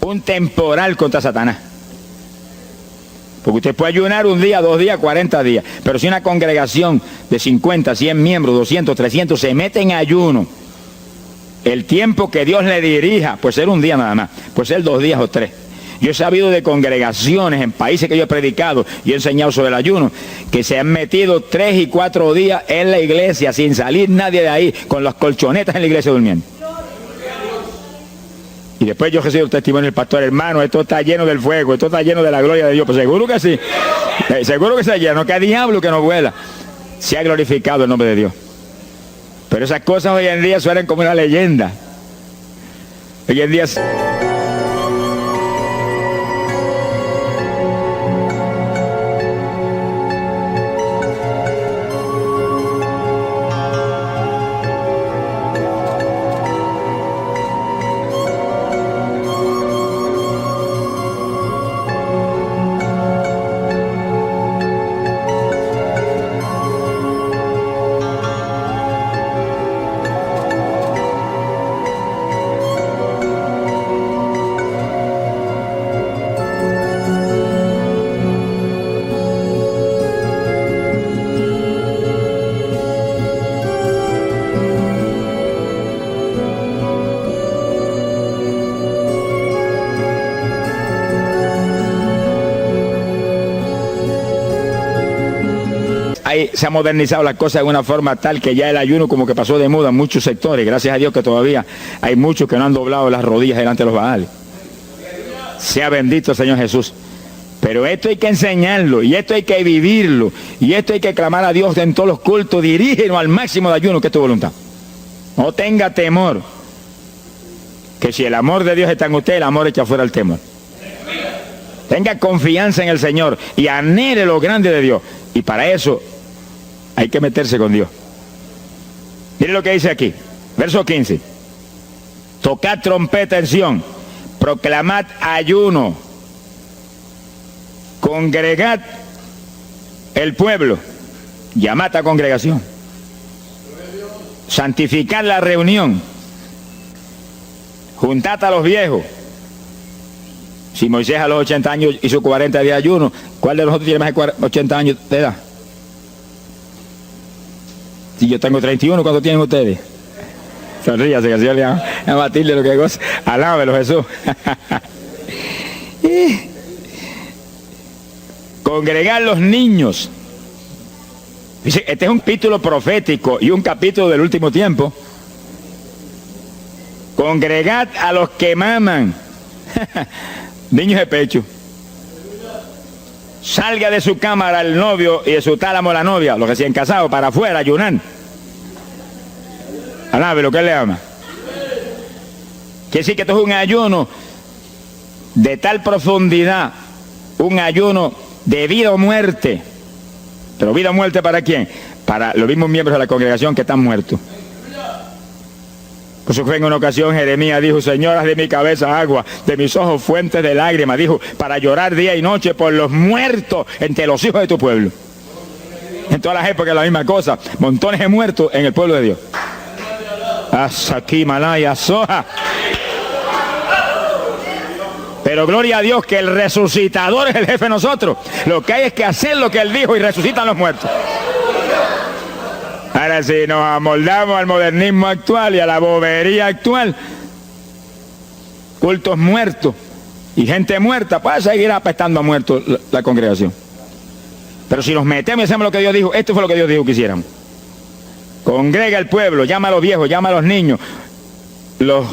A: un temporal contra Satanás. Porque usted puede ayunar un día, 2 días, 40 días, pero si una congregación de 50, 100 miembros, 200, 300 se mete en ayuno, el tiempo que Dios le dirija, puede ser un día nada más, puede ser 2 días o 3. Yo he sabido de congregaciones en países que yo he predicado y he enseñado sobre el ayuno, que se han metido 3 y 4 días en la iglesia sin salir nadie de ahí, con las colchonetas en la iglesia durmiendo. Y después yo recibo el testimonio del pastor: hermano, esto está lleno del fuego, esto está lleno de la gloria de Dios. Pues seguro que sí, seguro que está lleno, que hay diablo que no vuela. Se ha glorificado el nombre de Dios. Pero esas cosas hoy en día suenan como una leyenda. Hoy en día... Se ha modernizado la cosa de una forma tal que ya el ayuno como que pasó de moda en muchos sectores. Gracias a Dios que todavía hay muchos que no han doblado las rodillas delante de los Baales. Sea bendito el Señor Jesús. Pero esto hay que enseñarlo, y esto hay que vivirlo, y esto hay que clamar a Dios en todos los cultos. Dirígenos al máximo de ayuno, que es tu voluntad. No tenga temor, que si el amor de Dios está en usted, el amor echa fuera el temor. Tenga confianza en el Señor y anhele lo grande de Dios. Y para eso hay que meterse con Dios. Mire lo que dice aquí, verso 15. Tocad trompeta en Sión, proclamad ayuno, congregad el pueblo, llamad a congregación, santificad la reunión, juntad a los viejos. Si Moisés a los 80 años hizo 40 días de ayuno, ¿cuál de nosotros tiene más de 80 años de edad? Si yo tengo 31, ¿cuánto tienen ustedes? Sonríase, que el Señor le va a batirle lo que goza. Alábelo, Jesús. Congregar los niños. Dice, este es un capítulo profético y un capítulo del último tiempo. Congregad a los que maman. Niños de pecho. Salga de su cámara el novio y de su tálamo la novia, los recién casados, para afuera, ayunar. Alabe lo que él le ama. Quiere decir que esto es un ayuno de tal profundidad, un ayuno de vida o muerte. Pero vida o muerte, ¿para quién? Para los mismos miembros de la congregación que están muertos. Por eso fue en una ocasión Jeremías dijo: Señor, haz de mi cabeza agua, de mis ojos fuentes de lágrimas, dijo, para llorar día y noche por los muertos entre los hijos de tu pueblo. En todas las épocas la misma cosa, montones de muertos en el pueblo de Dios. Asaki Malaya Soja. Pero gloria a Dios que el resucitador es el jefe de nosotros. Lo que hay es que hacer lo que él dijo y resucitan los muertos. Ahora, si nos amoldamos al modernismo actual y a la bobería actual, cultos muertos y gente muerta, puede seguir apestando a muertos la congregación. Pero si nos metemos y hacemos lo que Dios dijo, esto fue lo que Dios dijo que hiciéramos. Congrega el pueblo, llama a los viejos, llama a los niños, los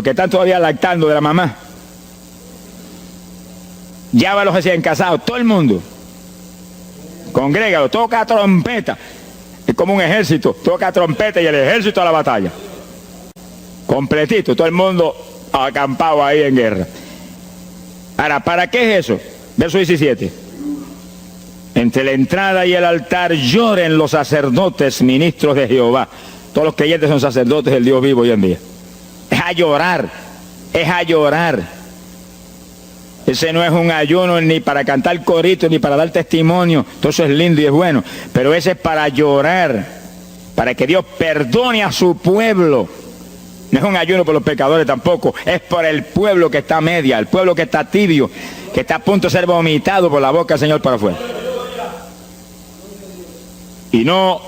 A: que están todavía lactando de la mamá, llama a los recién casados, todo el mundo. Congrégalo, toca trompeta. Es como un ejército, toca trompeta y el ejército a la batalla. Completito, todo el mundo acampado ahí en guerra. Ahora, ¿para qué es eso? Verso 17. Entre la entrada y el altar lloren los sacerdotes, ministros de Jehová. Todos los creyentes son sacerdotes del Dios vivo hoy en día. Es a llorar, es a llorar. Ese no es un ayuno ni para cantar corito, ni para dar testimonio. Todo eso es lindo y es bueno. Pero ese es para llorar, para que Dios perdone a su pueblo. No es un ayuno por los pecadores tampoco. Es por el pueblo que está a media, el pueblo que está tibio, que está a punto de ser vomitado por la boca del Señor para afuera. Y no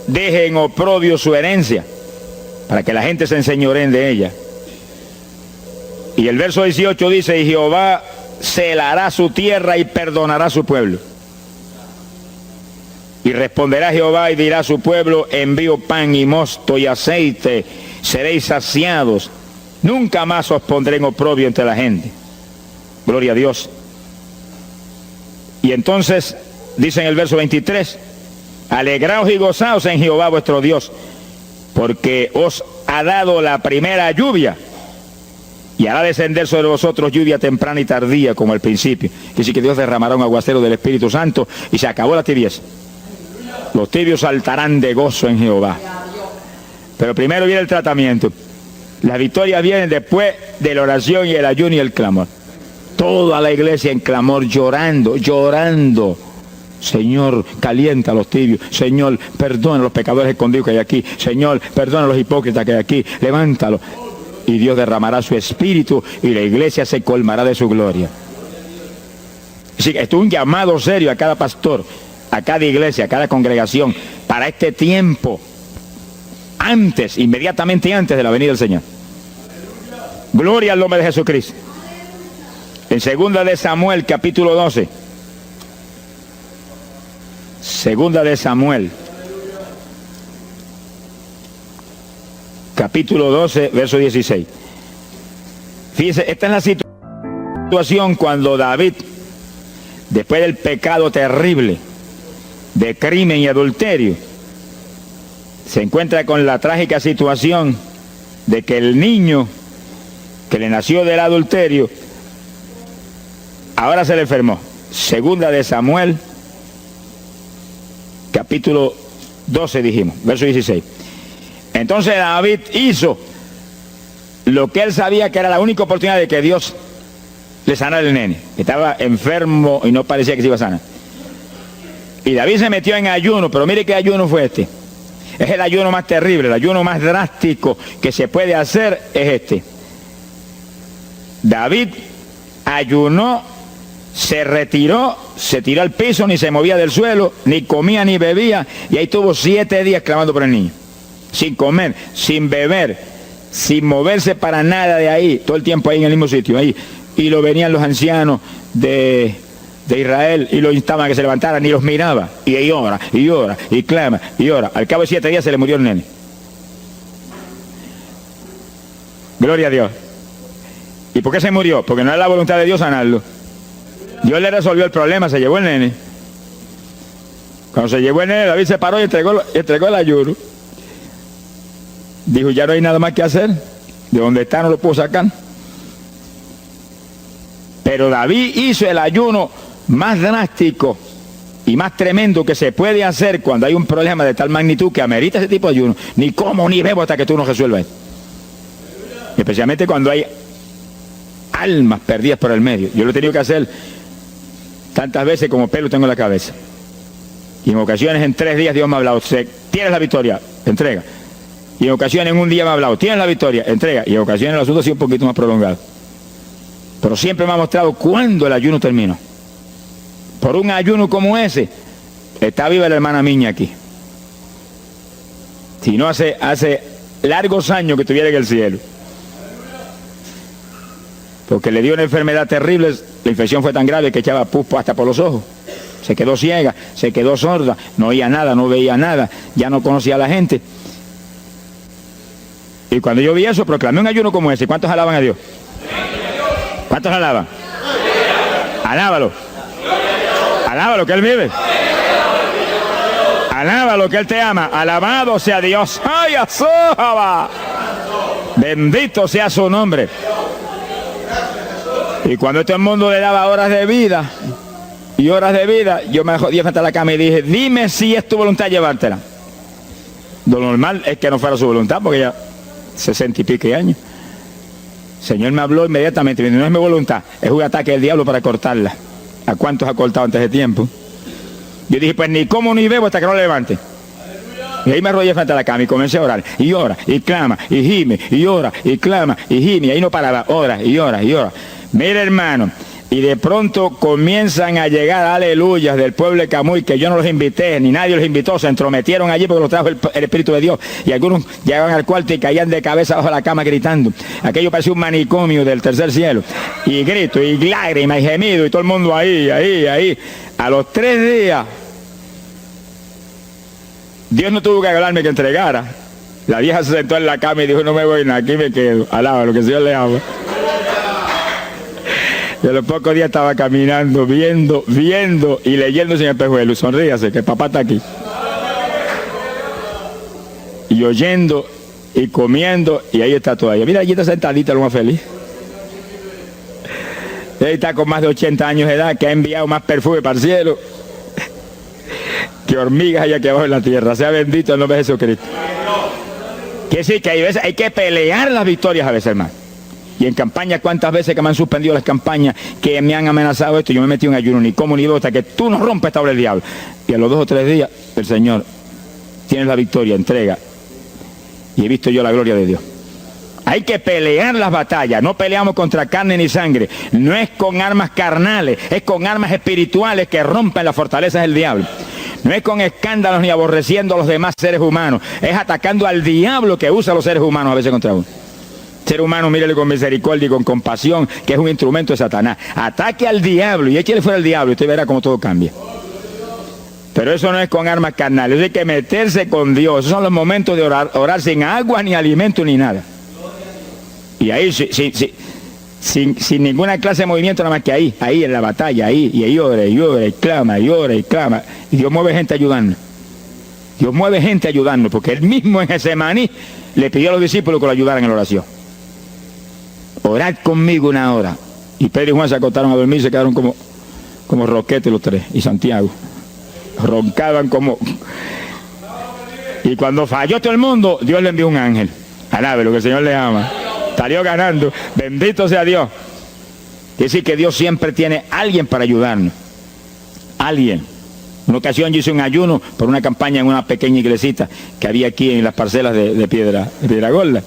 A: deje en oprobio su herencia, para que la gente se enseñoreen de ella. Y el verso 18 dice, y Jehová celará su tierra y perdonará a su pueblo. Y responderá Jehová y dirá a su pueblo, envío pan y mosto y aceite, seréis saciados. Nunca más os pondré en oprobio entre la gente. Gloria a Dios. Y entonces, dice en el verso 23, alegraos y gozaos en Jehová vuestro Dios, porque os ha dado la primera lluvia, y hará descender sobre vosotros lluvia temprana y tardía como al principio. Quiere decir que Dios derramará un aguacero del Espíritu Santo y se acabó la tibieza. Los tibios saltarán de gozo en Jehová. Pero primero viene el tratamiento. Las victorias vienen después de la oración y el ayuno y el clamor. Toda la iglesia en clamor, llorando, llorando. Señor, calienta a los tibios. Señor, perdona a los pecadores escondidos que hay aquí. Señor, perdona a los hipócritas que hay aquí. Levántalos. Y Dios derramará su espíritu y la iglesia se colmará de su gloria. Así que esto es un llamado serio a cada pastor, a cada iglesia, a cada congregación, para este tiempo, antes, inmediatamente antes de la venida del Señor. Gloria al nombre de Jesucristo. En 2 de Samuel, capítulo 12. 2 de Samuel, capítulo 12, verso 16. Fíjese, esta es la situación cuando David, después del pecado terrible de crimen y adulterio, se encuentra con la trágica situación de que el niño que le nació del adulterio ahora se le enfermó. 2 de Samuel, capítulo 12 dijimos, verso 16. Entonces David hizo lo que él sabía que era la única oportunidad de que Dios le sanara el nene. Estaba enfermo y no parecía que se iba a sanar. Y David se metió en ayuno, pero mire qué ayuno fue este. Es el ayuno más terrible, el ayuno más drástico que se puede hacer es este. David ayunó, se retiró, se tiró al piso, ni se movía del suelo, ni comía ni bebía, y ahí estuvo 7 días clamando por el niño. Sin comer, sin beber, sin moverse para nada de ahí, todo el tiempo ahí en el mismo sitio, ahí. Y lo venían los ancianos de Israel y lo instaban a que se levantaran y los miraba. Y ora, y ora, y clama, y ora. Al cabo de 7 días se le murió el nene. Gloria a Dios. ¿Y por qué se murió? Porque no era la voluntad de Dios sanarlo. Dios le resolvió el problema, se llevó el nene. Cuando se llevó el nene, David se paró y entregó el ayuno. Dijo, ya no hay nada más que hacer. De donde está no lo puedo sacar. Pero David hizo el ayuno más drástico y más tremendo que se puede hacer cuando hay un problema de tal magnitud que amerita ese tipo de ayuno. Ni como ni bebo hasta que tú no resuelvas esto. Especialmente cuando hay almas perdidas por el medio. Yo lo he tenido que hacer tantas veces como pelo tengo en la cabeza. Y en ocasiones en 3 días Dios me ha hablado, tienes la victoria, entrega. Y en ocasiones en un día me ha hablado, tienes la victoria, entrega. Y en ocasiones el asunto ha sido un poquito más prolongado. Pero siempre me ha mostrado cuándo el ayuno terminó. Por un ayuno como ese, está viva la hermana Miña aquí. Si no hace largos años que estuviera en el cielo. Porque le dio una enfermedad terrible, la infección fue tan grave que echaba pus hasta por los ojos. Se quedó ciega, se quedó sorda, no oía nada, no veía nada, ya no conocía a la gente. Y cuando yo vi eso, proclamé un ayuno como ese. ¿Cuántos alaban a Dios? ¿Cuántos alaban? Alábalo. Alábalo, que Él vive. Alábalo, que Él te ama. Alabado sea Dios. ¡Ay, azójaba! Bendito sea su nombre. Y cuando este mundo le daba horas de vida y horas de vida, yo me jodí frente a la cama y dije, dime si es tu voluntad llevártela. Lo normal es que no fuera su voluntad, porque ya 60 y pico años. El Señor me habló inmediatamente, me dijo, no es mi voluntad, es un ataque del diablo para cortarla. ¿A cuántos ha cortado antes de tiempo? Yo dije, pues ni como ni bebo hasta que no lo levante. Y ahí me arrodillé frente a la cama y comencé a orar. Y ora, y clama, y gime, y ora, y clama, y gime. Y ahí no paraba, ora, y ora, y ora. Mire, hermano, y de pronto comienzan a llegar aleluyas del pueblo de Camuy, que yo no los invité, ni nadie los invitó, se entrometieron allí porque los trajo el Espíritu de Dios. Y algunos llegaban al cuarto y caían de cabeza bajo la cama gritando. Aquello parecía un manicomio del tercer cielo. Y grito, y lágrimas, y gemido, y todo el mundo ahí. A los 3 días, Dios no tuvo que hablarme que entregara. La vieja se sentó en la cama y dijo, no me voy nada, aquí me quedo. Alaba lo que el Señor le ama. Y a los pocos días estaba caminando, viendo y leyendo sin espejuelo. Sonríase, que papá está aquí. Y oyendo y comiendo, y ahí está todavía. Mira, allí está sentadita, lo más feliz. Ella está con más de 80 años de edad, que ha enviado más perfume para el cielo que hormigas hay aquí abajo en la tierra. Sea bendito el nombre de Jesucristo. Que sí, que hay que pelear las victorias a veces, hermano. Y en campaña, ¿cuántas veces que me han suspendido las campañas, que me han amenazado esto? Yo me metí en ayuno, ni como ni bebo, hasta que tú no rompes esta obra del diablo. Y a los 2 o 3 días, el Señor, tienes la victoria, entrega. Y he visto yo la gloria de Dios. Hay que pelear las batallas. No peleamos contra carne ni sangre. No es con armas carnales, es con armas espirituales que rompen las fortalezas del diablo. No es con escándalos ni aborreciendo a los demás seres humanos. Es atacando al diablo que usa a los seres humanos a veces contra uno. Ser humano, mírele con misericordia y con compasión, que es un instrumento de Satanás. Ataque al diablo y échele fuera al diablo y usted verá cómo todo cambia. Pero eso no es con armas carnales, eso hay que meterse con Dios. Esos son los momentos de orar sin agua, ni alimento, ni nada. Y ahí sin ninguna clase de movimiento, nada más que ahí en la batalla, y ahí ora, y clama, y Dios mueve gente ayudando. Dios mueve gente ayudando, porque Él mismo en Getsemaní le pidió a los discípulos que lo ayudaran en la oración. Orad conmigo 1 hora. Y Pedro y Juan se acostaron a dormir y se quedaron como roquetes los 3. Y Santiago. Roncaban como... Y cuando falló todo el mundo, Dios le envió un ángel. Alabe lo que el Señor le ama. Salió ganando. Bendito sea Dios. Quiere decir que Dios siempre tiene alguien para ayudarnos. Alguien. Una ocasión yo hice un ayuno por una campaña en una pequeña iglesita que había aquí en las parcelas de Piedra Gorda.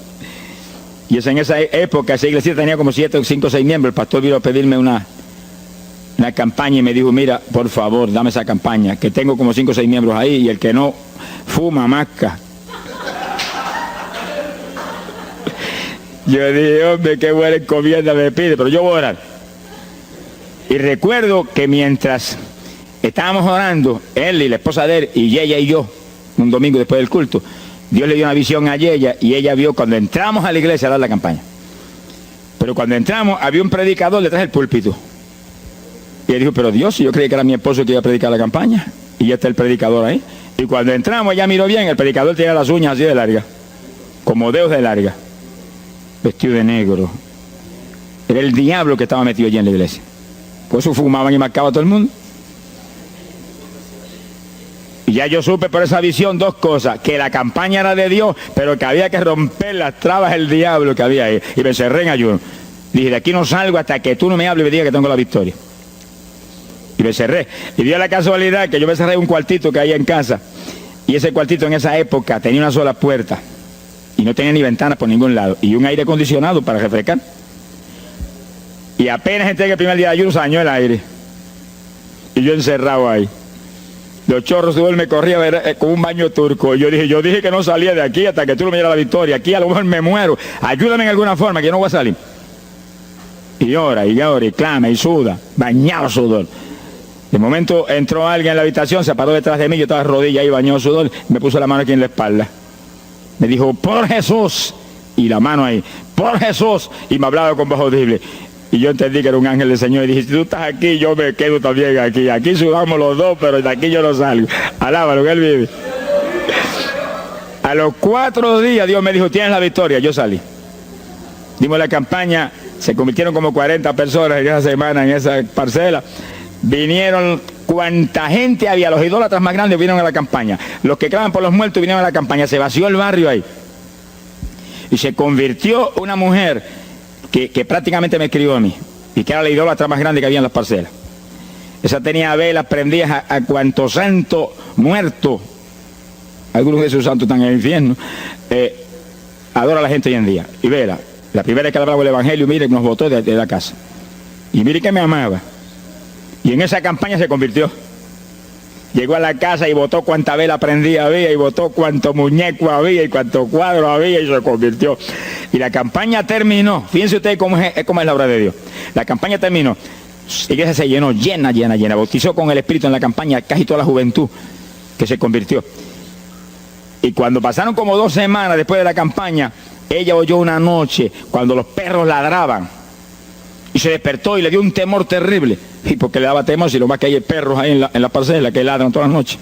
A: Y en esa época esa iglesita tenía como 7, 5, 6 miembros. El pastor vino a pedirme una campaña y me dijo, mira, por favor, dame esa campaña, que tengo como 5 o 6 miembros ahí y el que no fuma, masca. Yo dije, hombre, qué buena encomienda me pide, pero yo voy a orar. Y recuerdo que mientras estábamos orando, él y la esposa de él, y ella y yo, un domingo después del culto, Dios le dio una visión a ella y ella vio cuando entramos a la iglesia a dar la campaña. Pero cuando entramos había un predicador detrás del púlpito. Y él dijo, pero Dios, yo creí que era mi esposo que iba a predicar la campaña. Y ya está el predicador ahí. Y cuando entramos, ella miró bien, el predicador tenía las uñas así de larga, como dedos de larga, vestido de negro. Era el diablo que estaba metido allí en la iglesia. Por eso fumaban y marcaban a todo el mundo. Y ya yo supe por esa visión 2 cosas, que la campaña era de Dios, pero que había que romper las trabas del diablo que había ahí. Y me cerré en ayuno. Dije, de aquí no salgo hasta que tú no me hables y me digas que tengo la victoria. Y me cerré. Y dio la casualidad que yo me cerré en un cuartito que hay en casa. Y ese cuartito en esa época tenía una sola puerta. Y no tenía ni ventanas por ningún lado. Y un aire acondicionado para refrescar. Y apenas entré el primer día de ayuno, se dañó el aire. Y yo encerrado ahí. Los chorros de él me corría como un baño turco. Y yo dije que no salía de aquí hasta que tú no me dieras la victoria. Aquí a lo mejor me muero. Ayúdame en alguna forma, que yo no voy a salir. Y llora, y clama, y suda. Bañado sudor. De momento entró alguien en la habitación, se paró detrás de mí, yo estaba de rodillas ahí, bañado sudor, me puso la mano aquí en la espalda. Me dijo, por Jesús. Y la mano ahí, por Jesús. Y me hablaba con voz audible. Y yo entendí que era un ángel del Señor y dije, si tú estás aquí, yo me quedo también aquí. Aquí sudamos los dos, pero de aquí yo no salgo. Alábalo, que Él vive. A los 4 días Dios me dijo, tienes la victoria. Yo salí. Dimos la campaña, se convirtieron como 40 personas en esa semana, en esa parcela. Vinieron cuanta gente había, los idólatras más grandes vinieron a la campaña. Los que claman por los muertos vinieron a la campaña. Se vació el barrio ahí. Y se convirtió una mujer que prácticamente me escribió a mí, y que era la idólatra más grande que había en las parcelas. Esa tenía velas prendidas a cuantos santos muertos, algunos de esos santos están en el infierno, adora a la gente hoy en día. Y vela, la primera vez que hablaba el evangelio, mire, nos botó de la casa. Y mire que me amaba. Y en esa campaña se convirtió. Llegó a la casa y botó cuanta vela prendida había, y botó cuánto muñeco había, y cuánto cuadro había, y se convirtió. Y la campaña terminó. Fíjense ustedes cómo es la obra de Dios. La campaña terminó. La iglesia se llenó, llena. Bautizó con el Espíritu en la campaña casi toda la juventud que se convirtió. Y cuando pasaron como 2 semanas después de la campaña, ella oyó una noche cuando los perros ladraban. Y se despertó y le dio un temor terrible. Y porque le daba temor, si lo más que hay perros ahí en la parcela que ladran todas las noches.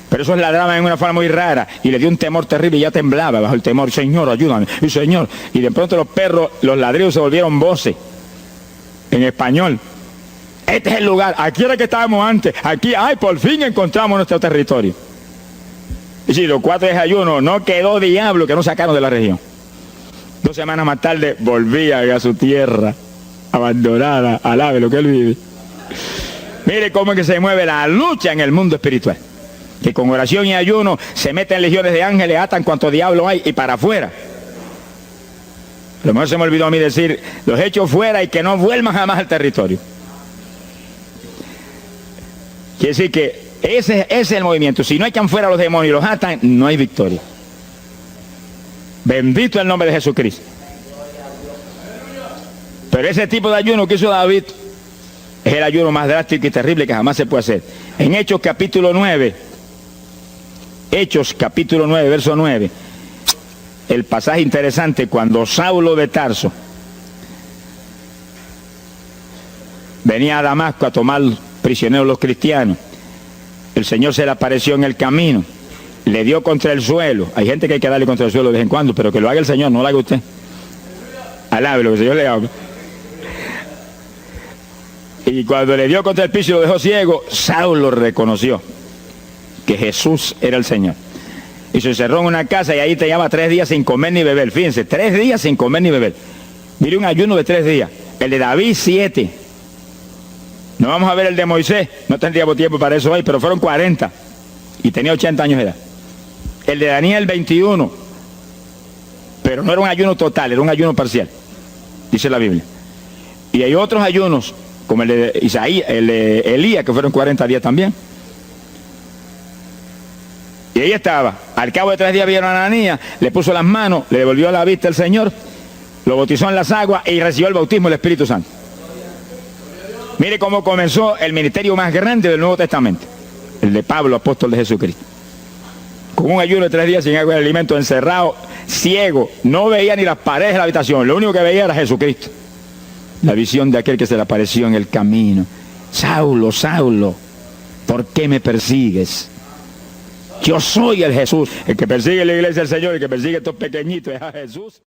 A: Pero esos ladraban en una forma muy rara. Y le dio un temor terrible y ya temblaba bajo el temor. Señor, ayúdame. Y Señor. Y de pronto los perros, los ladridos se volvieron voces. En español. Este es el lugar. Aquí era que estábamos antes. Aquí, ay, por fin encontramos nuestro territorio. Y si los 4 días de ayuno, no quedó diablo que no sacaron de la región. 2 semanas más tarde volvían a su tierra abandonada. Alabe lo que él vive. Mire cómo es que se mueve la lucha en el mundo espiritual. Que con oración y ayuno se meten legiones de ángeles, atan cuanto diablo hay y para afuera. A lo mejor se me olvidó a mí decir, los echo fuera y que no vuelvan jamás al territorio. Quiere decir que ese es el movimiento. Si no echan fuera a los demonios y los atan, no hay victoria. Bendito el nombre de Jesucristo. Pero ese tipo de ayuno que hizo David es el ayuno más drástico y terrible que jamás se puede hacer. En Hechos capítulo 9, verso 9, el pasaje interesante, cuando Saulo de Tarso venía a Damasco a tomar prisioneros los cristianos, el Señor se le apareció en el camino, le dio contra el suelo. Hay gente que hay que darle contra el suelo de vez en cuando, pero que lo haga el Señor, no lo haga usted. Alabe lo que el Señor le haga. Y cuando le dio contra el piso y lo dejó ciego, Saulo reconoció que Jesús era el Señor. Y se encerró en una casa y ahí te lleva 3 días sin comer ni beber. Fíjense, 3 días sin comer ni beber. Mire, un ayuno de 3 días. El de David, 7. No vamos a ver el de Moisés, no tendríamos tiempo para eso hoy, pero fueron 40. Y tenía 80 años de edad. El de Daniel, 21. Pero no era un ayuno total, era un ayuno parcial. Dice la Biblia. Y hay otros ayunos, como el de Isaías, el de Elías, que fueron 40 días también. Y ahí estaba. Al cabo de 3 días vieron a Ananías, le puso las manos, le devolvió la vista al Señor, lo bautizó en las aguas y recibió el bautismo del Espíritu Santo. Mire cómo comenzó el ministerio más grande del Nuevo Testamento, el de Pablo, apóstol de Jesucristo. Con un ayuno de 3 días sin agua y alimento, encerrado, ciego, no veía ni las paredes de la habitación, lo único que veía era Jesucristo. La visión de aquel que se le apareció en el camino. Saulo, Saulo, ¿por qué me persigues? Yo soy el Jesús. El que persigue la iglesia del Señor, el que persigue a estos pequeñitos es a Jesús.